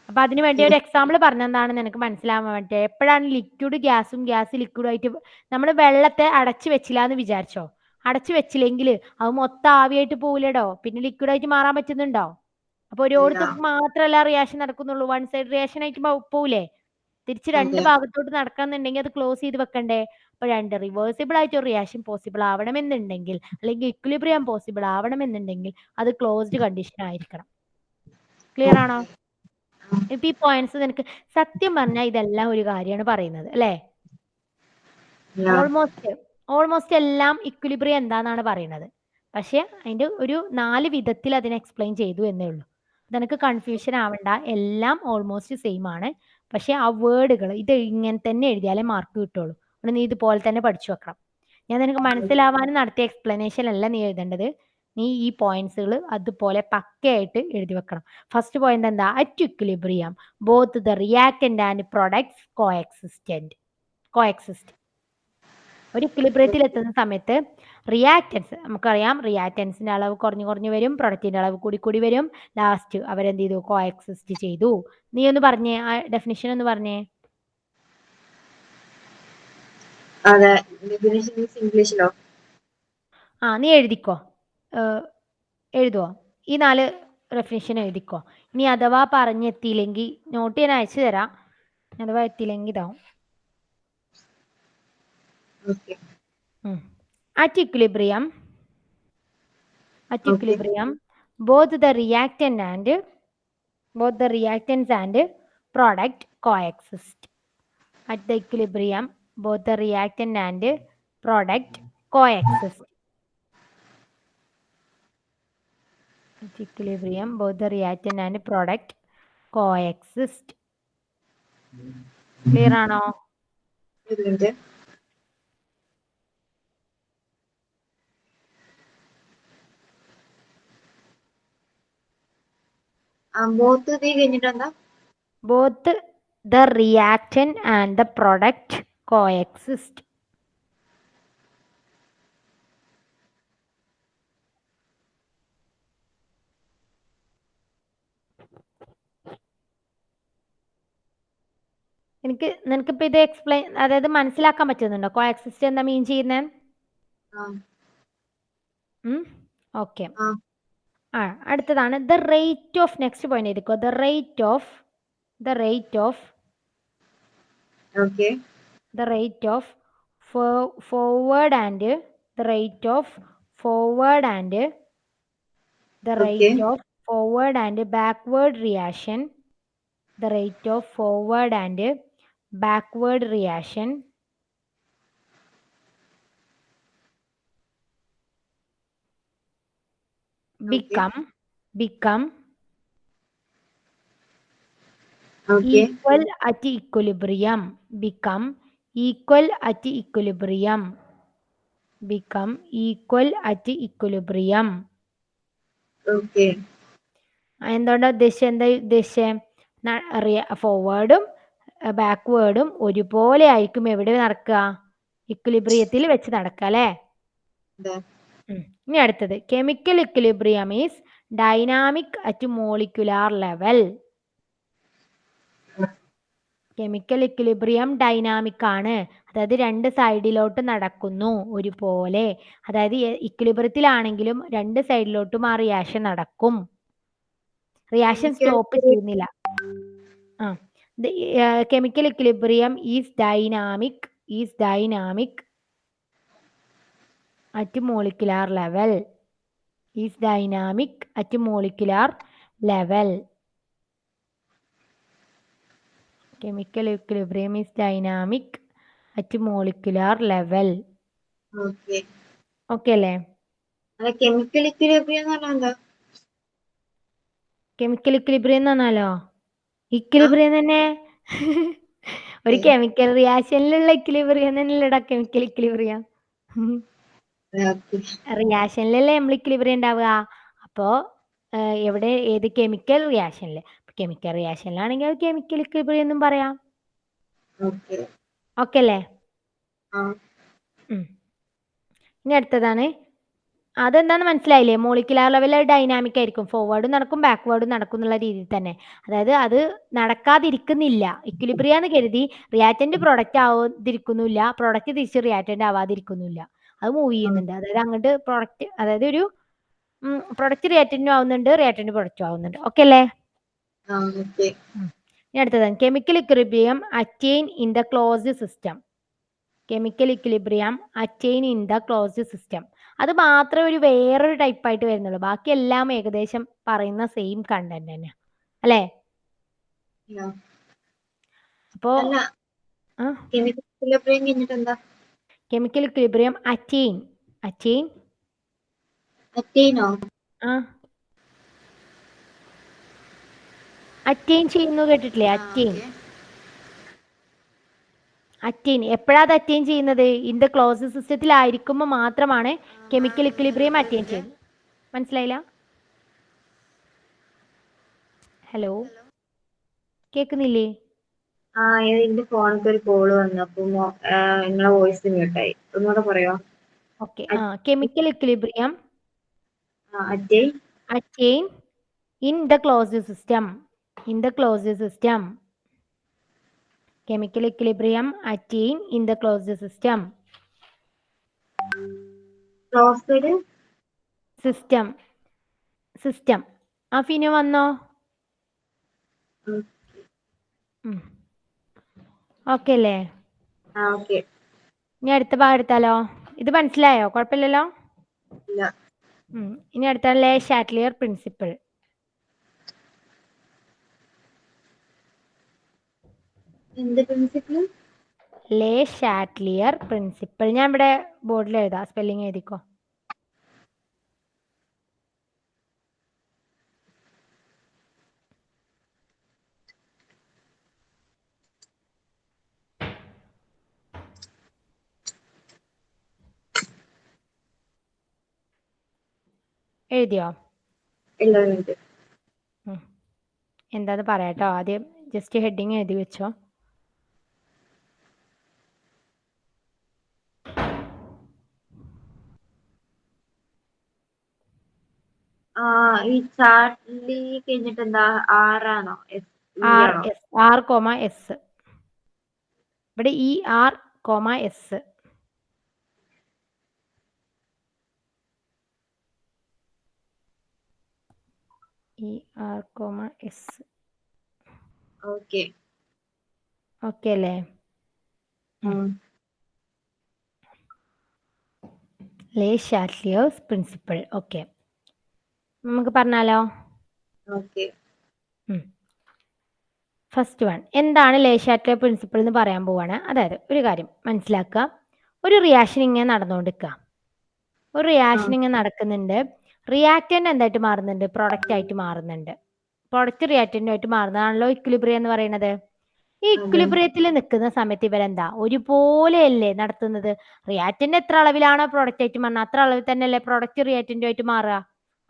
അപ്പൊ അതിന് വേണ്ടി ഒരു എക്സാമ്പിൾ പറഞ്ഞെന്താണെന്ന് എനിക്ക് മനസ്സിലാവാൻ വേണ്ടി. എപ്പോഴാണ് ലിക്വിഡ് ഗ്യാസും ഗ്യാസ് ലിക്വിഡും ആയിട്ട്, നമ്മൾ വെള്ളത്തെ അടച്ചു വെച്ചില്ല എന്ന് വിചാരിച്ചോ, അടച്ചു വെച്ചില്ലെങ്കിൽ അത് മൊത്തം ആവിയായിട്ട് പോവില്ലടോ, പിന്നെ ലിക്വിഡായിട്ട് മാറാൻ പറ്റുന്നുണ്ടോ? അപ്പൊ ഒരിടത്ത് മാത്രമല്ല റിയാക്ഷൻ നടക്കുന്നുള്ളൂ, വൺ സൈഡ് റിയാക്ഷൻ ആയിട്ട് പോവില്ലേ. തിരിച്ച് രണ്ട് ഭാഗത്തോട്ട് നടക്കണമെന്നുണ്ടെങ്കിൽ അത് ക്ലോസ് ചെയ്ത് വെക്കണ്ടേ. അപ്പൊ രണ്ട് റിവേഴ്സിബിൾ ആയിട്ട് ഒരു റിയാക്ഷൻ പോസിബിൾ ആവണമെന്നുണ്ടെങ്കിൽ, അല്ലെങ്കിൽ ഇക്വിലിബ്രിയം പോസിബിൾ ആവണമെന്നുണ്ടെങ്കിൽ അത് ക്ലോസ്ഡ് കണ്ടീഷൻ ആയിരിക്കണം. ക്ലിയർ ആണോ? ഇപ്പൊ ഈ പോയിന്റ്സ് നിനക്ക് സത്യം പറഞ്ഞാൽ ഇതെല്ലാം ഒരു കാര്യമാണ് പറയുന്നത് അല്ലേ. ഓൾമോസ്റ്റ് എല്ലാം ഇക്വിലിബ്രിയം എന്താന്നാണ് പറയുന്നത്. പക്ഷെ അതിന്റെ ഒരു 4 വിധത്തിൽ അതിനെ എക്സ്പ്ലെയിൻ ചെയ്തു എന്നേ ഉള്ളൂ. അതെനിക്ക് കൺഫ്യൂഷൻ ആവണ്ട, എല്ലാം ഓൾമോസ്റ്റ് സെയിം ആണ്. പക്ഷെ ആ വേർഡുകൾ ഇത് ഇങ്ങനെ തന്നെ എഴുതിയാലേ മാർക്ക് കിട്ടുള്ളൂ. നീ ഇതുപോലെ തന്നെ പഠിച്ചു വെക്കണം. ഞാൻ നിനക്ക് മനസ്സിലാവാനും നടത്തിയ എക്സ്പ്ലനേഷൻ അല്ല നീ എഴുതേണ്ടത്. നീ ഈ പോയിന്റ്സുകൾ അതുപോലെ പക്കയായിട്ട് എഴുതി വെക്കണം. ഫസ്റ്റ് പോയിന്റ് എന്താ? At equilibrium both the reactant and products coexist. ഒരു ഇക്വിലിബ്രിയത്തിൽ എത്തുന്ന സമയത്ത് റിയാക്റ്റൻസ്, നമുക്കറിയാം റിയാക്റ്റൻസിന്റെ അളവ് കുറഞ്ഞു വരും, പ്രൊഡക്റ്റിന്റെ അളവ് കൂടി വരും. ലാസ്റ്റ് അവരെന്ത് ചെയ്തു? കോഎക്സിസ്റ്റ് ചെയ്തു. നീ ഒന്ന് പറഞ്ഞേ, ആ ഡെഫിനിഷൻ ഒന്ന് പറഞ്ഞേ. ഇംഗ്ലീഷിലോ? നീ എഴുതിക്കോ, എഴുതുവോ? ഈ 4 ഡെഫിനിഷൻ എഴുതിക്കോ. ഇനി അഥവാ പറഞ്ഞെത്തിയില്ലെങ്കിൽ നോട്ട് ഞാൻ അയച്ചു തരാം. അഥവാ എത്തിയില്ലെങ്കിൽ ഇതാവും. At equilibrium, both the reactants and product coexist. At the equilibrium, both the reactant and product coexist. At equilibrium, both the reactant and product coexist. Clear ആണോ? Both the reactant and the product coexist. നിനക്കിപ്പോ ഇത് explain, അതായത് മനസ്സിലാക്കാൻ പറ്റുന്നുണ്ടോ coexist എന്താ മീൻ ചെയ്യുന്നത്? Okay. അടുത്തതാണ് the rate of, next point എഴുതിക്കോ. The rate of forward and backward reaction. The rate of forward and backward reaction become Okay. equal at equilibrium, become equal at equilibrium, become equal at equilibrium. Okay. എന്തുകൊണ്ടാ ഉദ്ദേശിച്ചത്? എന്താ ഉദ്ദേശിച്ചത്? ഫോർവേഡും ബാക്ക്വേർഡും ഒരുപോലെ ആയിരിക്കും എവിടെ നടക്കുക? ഇക്വിലിബ്രിയത്തിൽ വെച്ച് നടക്കുക അല്ലേ? Да. ഇനി അടുത്തത് chemical equilibrium is dynamic at molecular level. Chemical equilibrium dynamic ആണ്, അതായത് രണ്ട് സൈഡിലോട്ട് നടക്കുന്നു ഒരുപോലെ. അതായത് ഇക്വിലിബ്രിയത്തിലാണെങ്കിലും രണ്ട് സൈഡിലോട്ടും ആ റിയാക്ഷൻ നടക്കും, റിയാക്ഷൻ Chemical സ്റ്റോപ്പ് ചെയ്യുന്നില്ല. Chemical equilibrium is dynamic at molecular level, is dynamic at molecular level. Chemical equilibrium is dynamic at molecular level. Okay. Okay അല്ലേ? അല്ല കെമിക്കൽ ഇക്വിലിബ്രിയം എന്ന് പറഞ്ഞാൽ എന്താ? കെമിക്കൽ ഇക്വിലിബ്രിയം എന്ന് പറഞ്ഞാലോ ഇക്വിലിബ്രിയം തന്നെ. ഒരു കെമിക്കൽ റിയാക്ഷനിലുള്ള ഇക്വിലിബ്രിയം തന്നെയല്ലേടാ കെമിക്കൽ ഇക്വിലിബ്രിയം. റിയാക്ഷനിലല്ലേ നമ്മൾ ഇക്വിലിബ്രിയം ഉണ്ടാവുക. അപ്പോ എവിടെ ഏത് കെമിക്കൽ റിയാക്ഷനിൽ, കെമിക്കൽ റിയാക്ഷനിലാണെങ്കിൽ അത് കെമിക്കൽ ഇക്വിലിബ്രിയം എന്നും പറയാം. ഓക്കെ അല്ലേ? ഇനി അടുത്തതാണ്, അതെന്താന്ന് മനസ്സിലായില്ലേ? മോളിക്കുലാർ ലെവലിൽ ഡൈനാമിക് ആയിരിക്കും, ഫോർവേഡും നടക്കും ബാക്ക്വേർഡും നടക്കും എന്നുള്ള രീതിയിൽ തന്നെ. അതായത് അത് നടക്കാതിരിക്കുന്നില്ല, ഇക്വിലിബ്രിയാന്ന് കരുതി റിയാക്റ്റന്റ് പ്രൊഡക്റ്റ് ആവാതിരിക്കുന്നില്ല, പ്രൊഡക്റ്റ് തിരിച്ച് റിയാക്റ്റന്റ് ആവാതിരിക്കുന്നില്ല, അത് മൂവ് ചെയ്യുന്നുണ്ട്. അതായത് അങ്ങോട്ട് പ്രൊഡക്റ്റ്, അതായത് ഒരു പ്രൊഡക്റ്റ് റിയാക്റ്റന്റും ആവുന്നുണ്ട്, റിയാക്റ്റന്റ് പ്രൊഡക്റ്റും ആവുന്നുണ്ട്. ഓക്കെ അല്ലേ? ഇനി അടുത്തതാണ് chemical equilibrium attain in the closed system. Chemical equilibrium attain in the closed system, അത് മാത്രമേ ഒരു വേറൊരു ടൈപ്പ് ആയിട്ട് വരുന്നുള്ളൂ, ബാക്കിയെല്ലാം ഏകദേശം പറയുന്ന സെയിം കണ്ടന്റ് തന്നെ അല്ലേ? അപ്പോ കെമിക്കൽ ഇക്വിലിബ്രിയം അറ്റൈൻ ചെയ്യുന്നു കേട്ടിട്ടില്ലേ? അറ്റൈൻ എപ്പോഴാ അത് അറ്റൈൻ ചെയ്യുന്നത്? ഇൻ ദ ക്ലോസ്ഡ് സിസ്റ്റത്തിലായിരിക്കുമ്പോൾ മാത്രമാണ് കെമിക്കൽ ഇക്വിലിബ്രിയം അറ്റൈൻ ചെയ്യുന്നത്. മനസ്സിലായില്ല? ഹലോ, കേൾക്കുന്നില്ലേ? എന്റെ ഫോണിൽ ഒരു കോള് വന്നു, അപ്പൊ നിങ്ങളെ വോയിസ് മ്യൂട്ടായി. ഒന്നുകൂടെ പറയോ? Okay. Chemical equilibrium attain in the closed system. Chemical equilibrium attain in the closed system. System അഫിനു വന്നോ? ഓക്കെ അല്ലേ? ഇനി അടുത്ത ഭാഗം എടുത്താലോ? ഇത് മനസ്സിലായോ? കുഴപ്പമില്ലല്ലോ? ഇനി അടുത്ത ലേ ഷാറ്റ്ലിയർ പ്രിൻസിപ്പിൾ. ലേ ഷാറ്റ്ലിയർ പ്രിൻസിപ്പിൾ, ഞാൻ ഇവിടെ ബോർഡിൽ എഴുതാം, സ്പെല്ലിംഗ് എഴുതിക്കോ. എഴുതിയോ? എന്താന്ന് പറയാട്ടോ, ആദ്യം ജസ്റ്റ് ഹെഡിങ് എഴുതി വെച്ചോ. ഈ ചാർലി കഴിഞ്ഞിട്ട് എന്താ ആറാണോ? ആർ കോമ എസ്, ഇവിടെ E R comma S. Okay അല്ലേ? Le ഷാറ്റ്ലിയേഴ്സ് principle. ഓക്കെ, നമുക്ക് പറഞ്ഞാലോ? ഫസ്റ്റ് വൺ, എന്താണ് ലേ ഷാറ്റ്ലിയർ പ്രിൻസിപ്പിൾ എന്ന് പറയാൻ പോവാണ്. അതായത് ഒരു കാര്യം മനസ്സിലാക്കുക, ഒരു റിയാക്ഷൻ ഇങ്ങനെ നടന്നുകൊണ്ടിരിക്കുക, ഒരു റിയാക്ഷൻ ഇങ്ങനെ നടക്കുന്നുണ്ട്, റിയാക്റ്റന്റ് എന്തായിട്ട് മാറുന്നുണ്ട്? പ്രൊഡക്റ്റ് ആയിട്ട് മാറുന്നുണ്ട്. പ്രൊഡക്റ്റ് റിയാക്റ്റന്റുമായിട്ട് മാറുന്നതാണല്ലോ ഇക്വിലിബ്രിയം എന്ന് പറയുന്നത്. ഈ ഇക്വിലിബ്രിയത്തിൽ നിൽക്കുന്ന സമയത്ത് ഇവരെന്താ ഒരുപോലെയല്ലേ നടത്തുന്നത്? റിയാക്റ്റന്റ് എത്ര അളവിലാണോ പ്രൊഡക്റ്റ് ആയിട്ട് മാറുന്നത് അത്ര അളവിൽ തന്നെയല്ലേ പ്രൊഡക്റ്റ് റിയാക്റ്റന്റുമായിട്ട് മാറുക.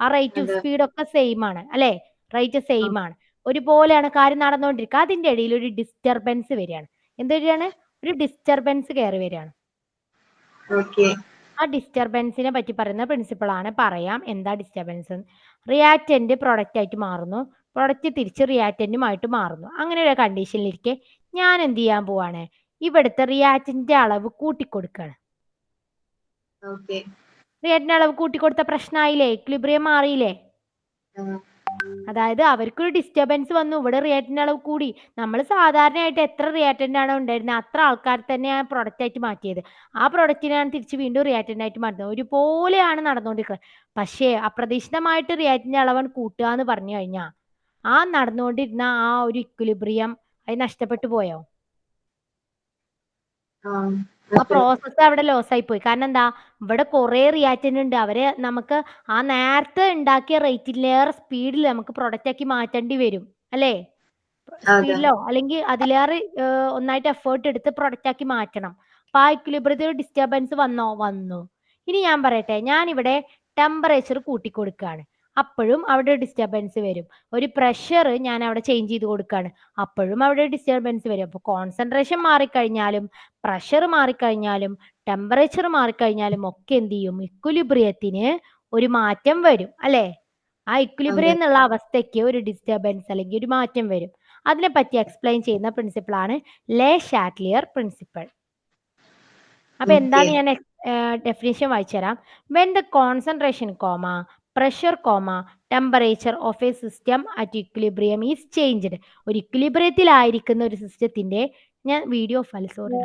ആ റേറ്റും സ്പീഡും ഒക്കെ സെയിം ആണ് അല്ലെ? റേറ്റ് സെയിം ആണ്, ഒരുപോലെയാണ് കാര്യം നടന്നുകൊണ്ടിരിക്കുക. അതിന്റെ ഇടയിൽ ഒരു ഡിസ്റ്റർബൻസ് വരികയാണ്. എന്ത് വരികയാണ്? ഒരു ഡിസ്റ്റർബൻസ് കയറി വരികയാണ്. ആ ഡിസ്റ്റർബൻസിനെ പറ്റി പറയുന്ന പ്രിൻസിപ്പിൾ ആണ്. പറയാം എന്താ ഡിസ്റ്റർബൻസ്. റിയാക്റ്റന്റ് പ്രൊഡക്റ്റ് ആയിട്ട് മാറുന്നു, പ്രൊഡക്റ്റ് തിരിച്ച് റിയാക്റ്റന്റുമായിട്ട് മാറുന്നു. അങ്ങനെ ഒരു കണ്ടീഷനിലിരിക്കെ ഞാൻ എന്ത് ചെയ്യാൻ പോവാണ്? ഇവിടുത്തെ റിയാക്റ്റന്റിന്റെ അളവ് കൂട്ടിക്കൊടുക്കുകയാണ്. റിയാക്റ്റന്റ് അളവ് കൂട്ടിക്കൊടുത്ത പ്രശ്നമായില്ലേ? ഇക്വിലിബ്രിയം മാറിയില്ലേ? അതായത് അവർക്കൊരു ഡിസ്റ്റർബൻസ് വന്നു, ഇവിടെ റിയാക്റ്റന്റ് അളവ് കൂടി. നമ്മൾ സാധാരണയായിട്ട് എത്ര റിയാക്റ്റന്റ് ആണോ ഉണ്ടായിരുന്നത് അത്ര ആൾക്കാർ തന്നെ ആ പ്രൊഡക്റ്റ് ആയിട്ട് മാറ്റിയത്. ആ പ്രൊഡക്റ്റിനാണ് തിരിച്ച് വീണ്ടും റിയാക്റ്റന്റ് ആയിട്ട് മാറ്റുന്നത്. ഒരുപോലെയാണ് നടന്നുകൊണ്ടിരിക്കുന്നത്. പക്ഷേ അപ്രതീക്ഷിതമായിട്ട് റിയാക്റ്റന്റ് അളവ് കൂട്ടുക എന്ന് പറഞ്ഞു കഴിഞ്ഞാൽ ആ നടന്നുകൊണ്ടിരുന്ന ആ ഒരു ഇക്വിലിബ്രിയം അത് നഷ്ടപ്പെട്ടു പോയോ? ആ പ്രോസസ് അവിടെ ലോസ് ആയി പോയി. കാരണം എന്താ? ഇവിടെ കുറെ റിയാക്റ്റന്റ് ഉണ്ട്, അവരെ നമുക്ക് ആ നേരത്തെ ഉണ്ടാക്കിയ റേറ്റിലേറെ സ്പീഡിൽ നമുക്ക് പ്രൊഡക്റ്റ് ആക്കി മാറ്റേണ്ടി വരും അല്ലേ? സ്പീഡിലോ അല്ലെങ്കിൽ അതിലേറെ ഒന്നായിട്ട് എഫേർട്ട് എടുത്ത് പ്രൊഡക്റ്റ് ആക്കി മാറ്റണം. അപ്പൊ ആ ഇക്വിലിബ്രിയത്തിൽ ഡിസ്റ്റർബൻസ് വന്നു. ഇനി ഞാൻ പറയട്ടെ, ഞാൻ ഇവിടെ ടെമ്പറേച്ചർ കൂട്ടിക്കൊടുക്കുകയാണ്, അപ്പോഴും അവിടെ ഡിസ്റ്റർബൻസ് വരും. ഒരു പ്രഷർ ഞാൻ അവിടെ ചേഞ്ച് ചെയ്ത് കൊടുക്കുകയാണ്, അപ്പോഴും അവിടെ ഡിസ്റ്റർബൻസ് വരും. അപ്പൊ കോൺസെൻട്രേഷൻ മാറിക്കഴിഞ്ഞാലും പ്രഷർ മാറിക്കഴിഞ്ഞാലും ടെമ്പറേച്ചർ മാറിക്കഴിഞ്ഞാലും ഒക്കെ എന്ത് ചെയ്യും? ഇക്വിലിബ്രിയത്തിന് ഒരു മാറ്റം വരും അല്ലേ? ആ ഇക്വിലിബ്രിയം എന്നുള്ള അവസ്ഥയ്ക്ക് ഒരു ഡിസ്റ്റർബൻസ് അല്ലെങ്കിൽ ഒരു മാറ്റം വരും. അതിനെപ്പറ്റി എക്സ്പ്ലെയിൻ ചെയ്യുന്ന പ്രിൻസിപ്പിൾ ആണ് ലേ ഷാറ്റ്ലിയർ പ്രിൻസിപ്പിൾ. അപ്പൊ എന്താണ് ഞാൻ ഡെഫിനിഷൻ വായിച്ചു തരാം. When the concentration pressure temperature of A system at equilibrium is changed. ഒരു ഇക്വിലിബ്രിയത്തിലായിരിക്കുന്ന ഒരു സിസ്റ്റത്തിന്റെ, ഞാൻ വീഡിയോ ഫയൽ സോറി,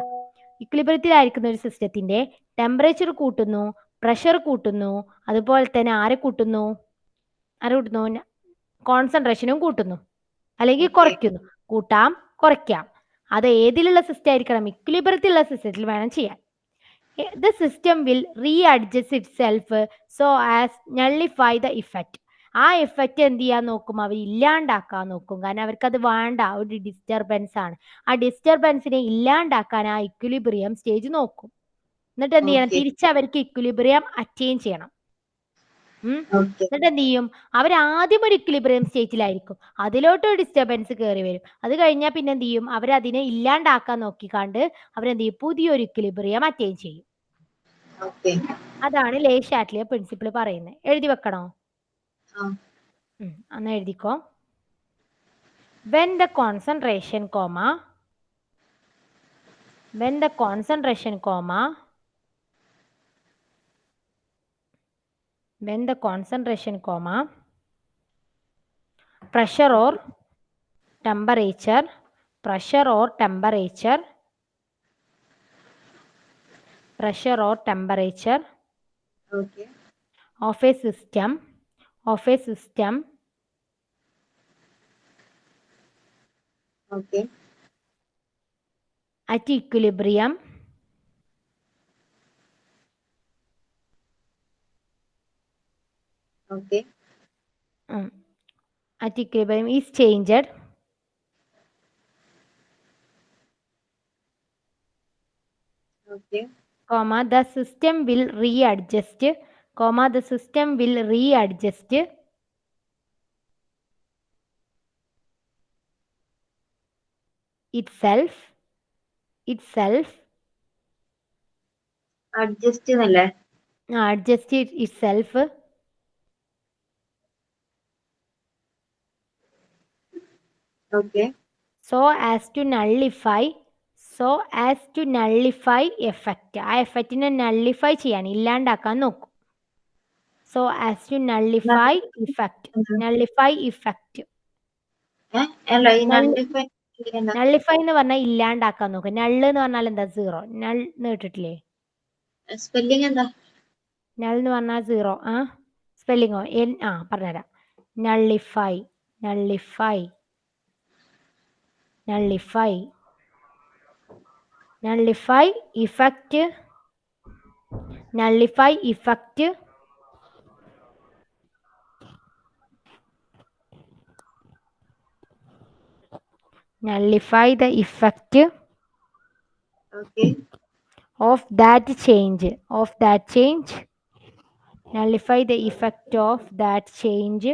ഇക്വിലിബ്രിയത്തിലായിരിക്കുന്ന ഒരു സിസ്റ്റത്തിന്റെ ടെമ്പറേച്ചർ കൂട്ടുന്നു, പ്രഷർ കൂട്ടുന്നു, അതുപോലെ തന്നെ ആരെ കൂട്ടുന്നു? കോൺസെൻട്രേഷനും കൂട്ടുന്നു അല്ലെങ്കിൽ കുറയ്ക്കുന്നു. കൂട്ടാം, കുറയ്ക്കാം. അത് ഏതിലുള്ള സിസ്റ്റം ആയിരിക്കണം? ഇക്വിലിബ്രിയത്തിലുള്ള സിസ്റ്റത്തിൽ വേണം ചെയ്യാൻ. The system will readjust itself so as nullify the effect. ആ എഫക്റ്റ് എന്ത് ചെയ്യാൻ നോക്കും? അവർ ഇല്ലാണ്ടാക്കാൻ നോക്കും. കാരണം അവർക്കത് വേണ്ട, ഒരു ഡിസ്റ്റർബൻസ് ആണ്. ആ ഡിസ്റ്റർബൻസിനെ ഇല്ലാണ്ടാക്കാൻ ആ ഇക്വിലിബ്രിയം സ്റ്റേജ് നോക്കും. എന്നിട്ട് എന്ത് ചെയ്യണം? തിരിച്ച് അവർക്ക് ഇക്വിലിബ്രിയം അറ്റൈൻ ചെയ്യണം. എന്നിട്ട് എന്ത് ചെയ്യും? അവർ ആദ്യം ഒരു ഇക്വിലിബ്രിയം സ്റ്റേറ്റിലായിരിക്കും, അതിലോട്ട് ഒരു ഡിസ്റ്റർബൻസ് കയറി വരും. അത് കഴിഞ്ഞാൽ പിന്നെ എന്ത് ചെയ്യും? അവരതിനെ ഇല്ലാണ്ടാക്കാൻ നോക്കിക്കാണ്ട് അവരെന്ത് ചെയ്യും? പുതിയൊരു ഇക്വിലിബ്രിയം അറ്റൈൻ ചെയ്യും. അതാണ് ലേ ഷാറ്റ്ലിയർ പ്രിൻസിപ്പിൾ പറയുന്നത്. എഴുതി വെക്കണോ? അന്ന് എഴുതിക്കോ. When the concentration pressure or temperature of a system at equilibrium is changed, the system will readjust itself so as to nullify effect. ആ എഫക്റ്റിനെ നള്ളിഫൈ ചെയ്യാൻ, ഇല്ലാണ്ടാക്കാൻ നോക്കും. so as to nullify effect. Nullify എന്ന് പറഞ്ഞാൽ ഇല്ലാണ്ടാക്കാൻ നോക്കും. നള്ള് എന്ന് പറഞ്ഞാൽ എന്താ? സീറോ. നൾ എന്ന് കേട്ടിട്ടില്ലേ? സ്പെല്ലിംഗ് എന്താ? നൾ എന്ന് പറഞ്ഞാൽ സീറോ. സ്പെല്ലിങ്ങോ? പറഞ്ഞുതരാം. Nullify effect nullify the effect Okay. of that change, nullify the effect of that change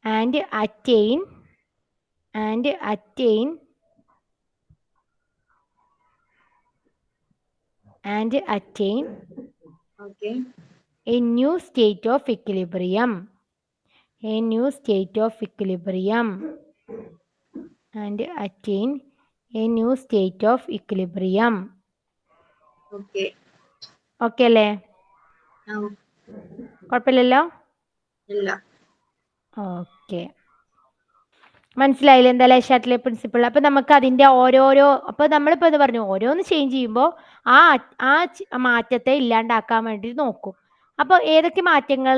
and attain Okay. a new state of equilibrium, and attain a new state of equilibrium. Okay. Okay അല്ലേ? കുഴപ്പമില്ലല്ലോ? ഇല്ല. Okay, മനസ്സിലായില്ലേ എന്താ ഷാർട്ട്ലെ principle? അപ്പൊ നമുക്ക് അതിന്റെ ഓരോരോ, അപ്പൊ നമ്മളിപ്പോ ഇത് പറഞ്ഞു, ഓരോന്ന് ചേഞ്ച് ചെയ്യുമ്പോൾ ആ മാറ്റത്തെ ഇല്ലാണ്ടാക്കാൻ വേണ്ടി നോക്കും. അപ്പൊ ഏതൊക്കെ മാറ്റങ്ങൾ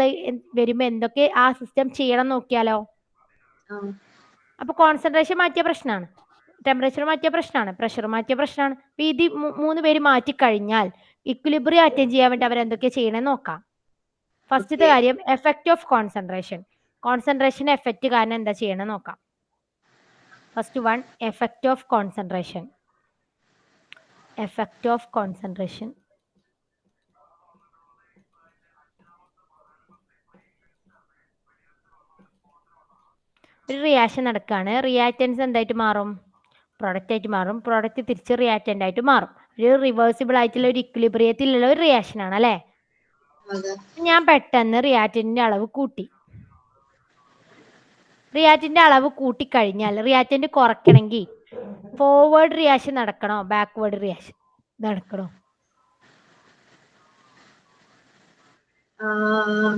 വരുമ്പോ എന്തൊക്കെ ആ സിസ്റ്റം ചെയ്യണം നോക്കിയാലോ? അപ്പൊ കോൺസെൻട്രേഷൻ മാറ്റിയ പ്രശ്നമാണ്, ടെമ്പറേച്ചർ മാറ്റിയ പ്രശ്നമാണ്, പ്രഷർ മാറ്റിയ പ്രശ്നമാണ്. അപ്പൊ ഇത് 3 പേര് മാറ്റിക്കഴിഞ്ഞാൽ ഇക്വിലിബ്രിയം അറ്റൈൻ ചെയ്യാൻ വേണ്ടി അവരെന്തൊക്കെ ചെയ്യണമെന്ന് നോക്കാം. ഫസ്റ്റത്തെ Okay. കാര്യം effect of concentration. Concentration effect കാരണം എന്താ ചെയ്യണമെന്ന് നോക്കാം. First one, effect of concentration. ഒരു റിയാക്ഷൻ നടക്കുകയാണ്, റിയാക്റ്റൻസ് എന്തായിട്ട് മാറും? പ്രൊഡക്റ്റ് ആയിട്ട് മാറും. പ്രൊഡക്റ്റ് തിരിച്ച് റിയാക്റ്റൻ്റ് ആയിട്ട് മാറും. ഒരു റിവേഴ്സിബിൾ ആയിട്ടുള്ള ഒരു ഇക്വിലിബ്രിയത്തിലുള്ള ഒരു റിയാക്ഷൻ ആണ് അല്ലേ? അതെ. ഞാൻ പെട്ടെന്ന് റിയാക്റ്റന്റിന്റെ അളവ് കൂട്ടി. റിയാക്റ്റന്റ് അളവ് കൂട്ടിക്കഴിഞ്ഞാൽ റിയാക്റ്റന്റ് കുറയ്ക്കണമെങ്കിൽ ഫോർവേഡ് റിയാക്ഷൻ നടക്കണോ ബാക്ക്വേർഡ് റിയാക്ഷൻ നടക്കണോ?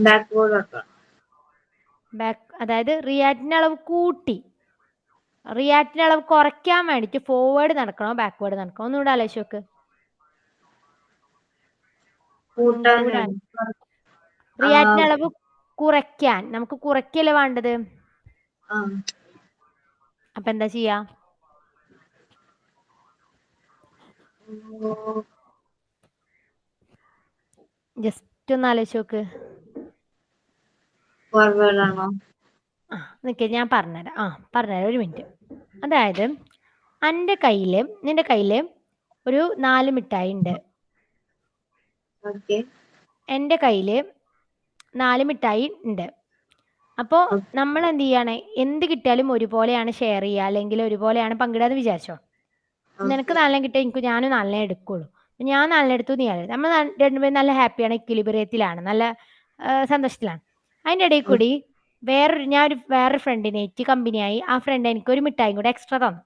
ബാക്ക്വേർഡ് ആക്കാം. അതായത് റിയാക്റ്റന്റ് അളവ് കൂട്ടി, റിയാക്റ്റന്റ് അളവ് കുറയ്ക്കാൻ വേണ്ടിട്ട് ഫോർവേഡ് നടക്കണോ ബാക്ക്വേർഡ് നടക്കണോ? ഒന്നുകൂടെ ആലോചിച്ച് നോക്ക്. കൂട്ടാനാണ്. റിയാക്റ്റന്റ് അളവ് കുറയ്ക്കാൻ, നമുക്ക് കുറയ്ക്കല്ലേ വേണ്ടത്. അപ്പൊ എന്താ ചെയ്യാ? ജസ്റ്റ് ഒന്ന് ആലോചിച്ച് നോക്ക്. ഫോർവേഡ് ആണോ? നിക്ക് ഞാൻ പറഞ്ഞുതരാം ഒരു മിനിറ്റ്. അതായത് നിന്റെ കയ്യില് ഒരു 4 മിഠായി ഉണ്ട്. ഓക്കെ. എൻ്റെ കയ്യില് 4 മിഠായി ഉണ്ട്. അപ്പോൾ നമ്മൾ എന്ത് ചെയ്യാണ്? എന്ത് കിട്ടിയാലും ഒരുപോലെയാണ് ഷെയർ ചെയ്യുക, അല്ലെങ്കിൽ ഒരുപോലെയാണ് പങ്കിടാന്ന് വിചാരിച്ചോ. നിനക്ക് 4 കിട്ടിയാൽ എനിക്ക് ഞാനും 4 എടുക്കുള്ളൂ. ഞാൻ 4 എടുത്തു, നീ 4. നമ്മൾ രണ്ടുപേരും നല്ല ഹാപ്പിയാണ്, ഇക്വിലിബ്രിയത്തിലാണ്, നല്ല സന്തോഷത്തിലാണ്. അതിൻ്റെ ഇടയിൽ കൂടി വേറൊരു ഫ്രണ്ടിനേറ്റ് കമ്പനിയായി, ആ ഫ്രണ്ട് എനിക്ക് ഒരു മിഠായി കൂടെ എക്സ്ട്രാ തന്നു.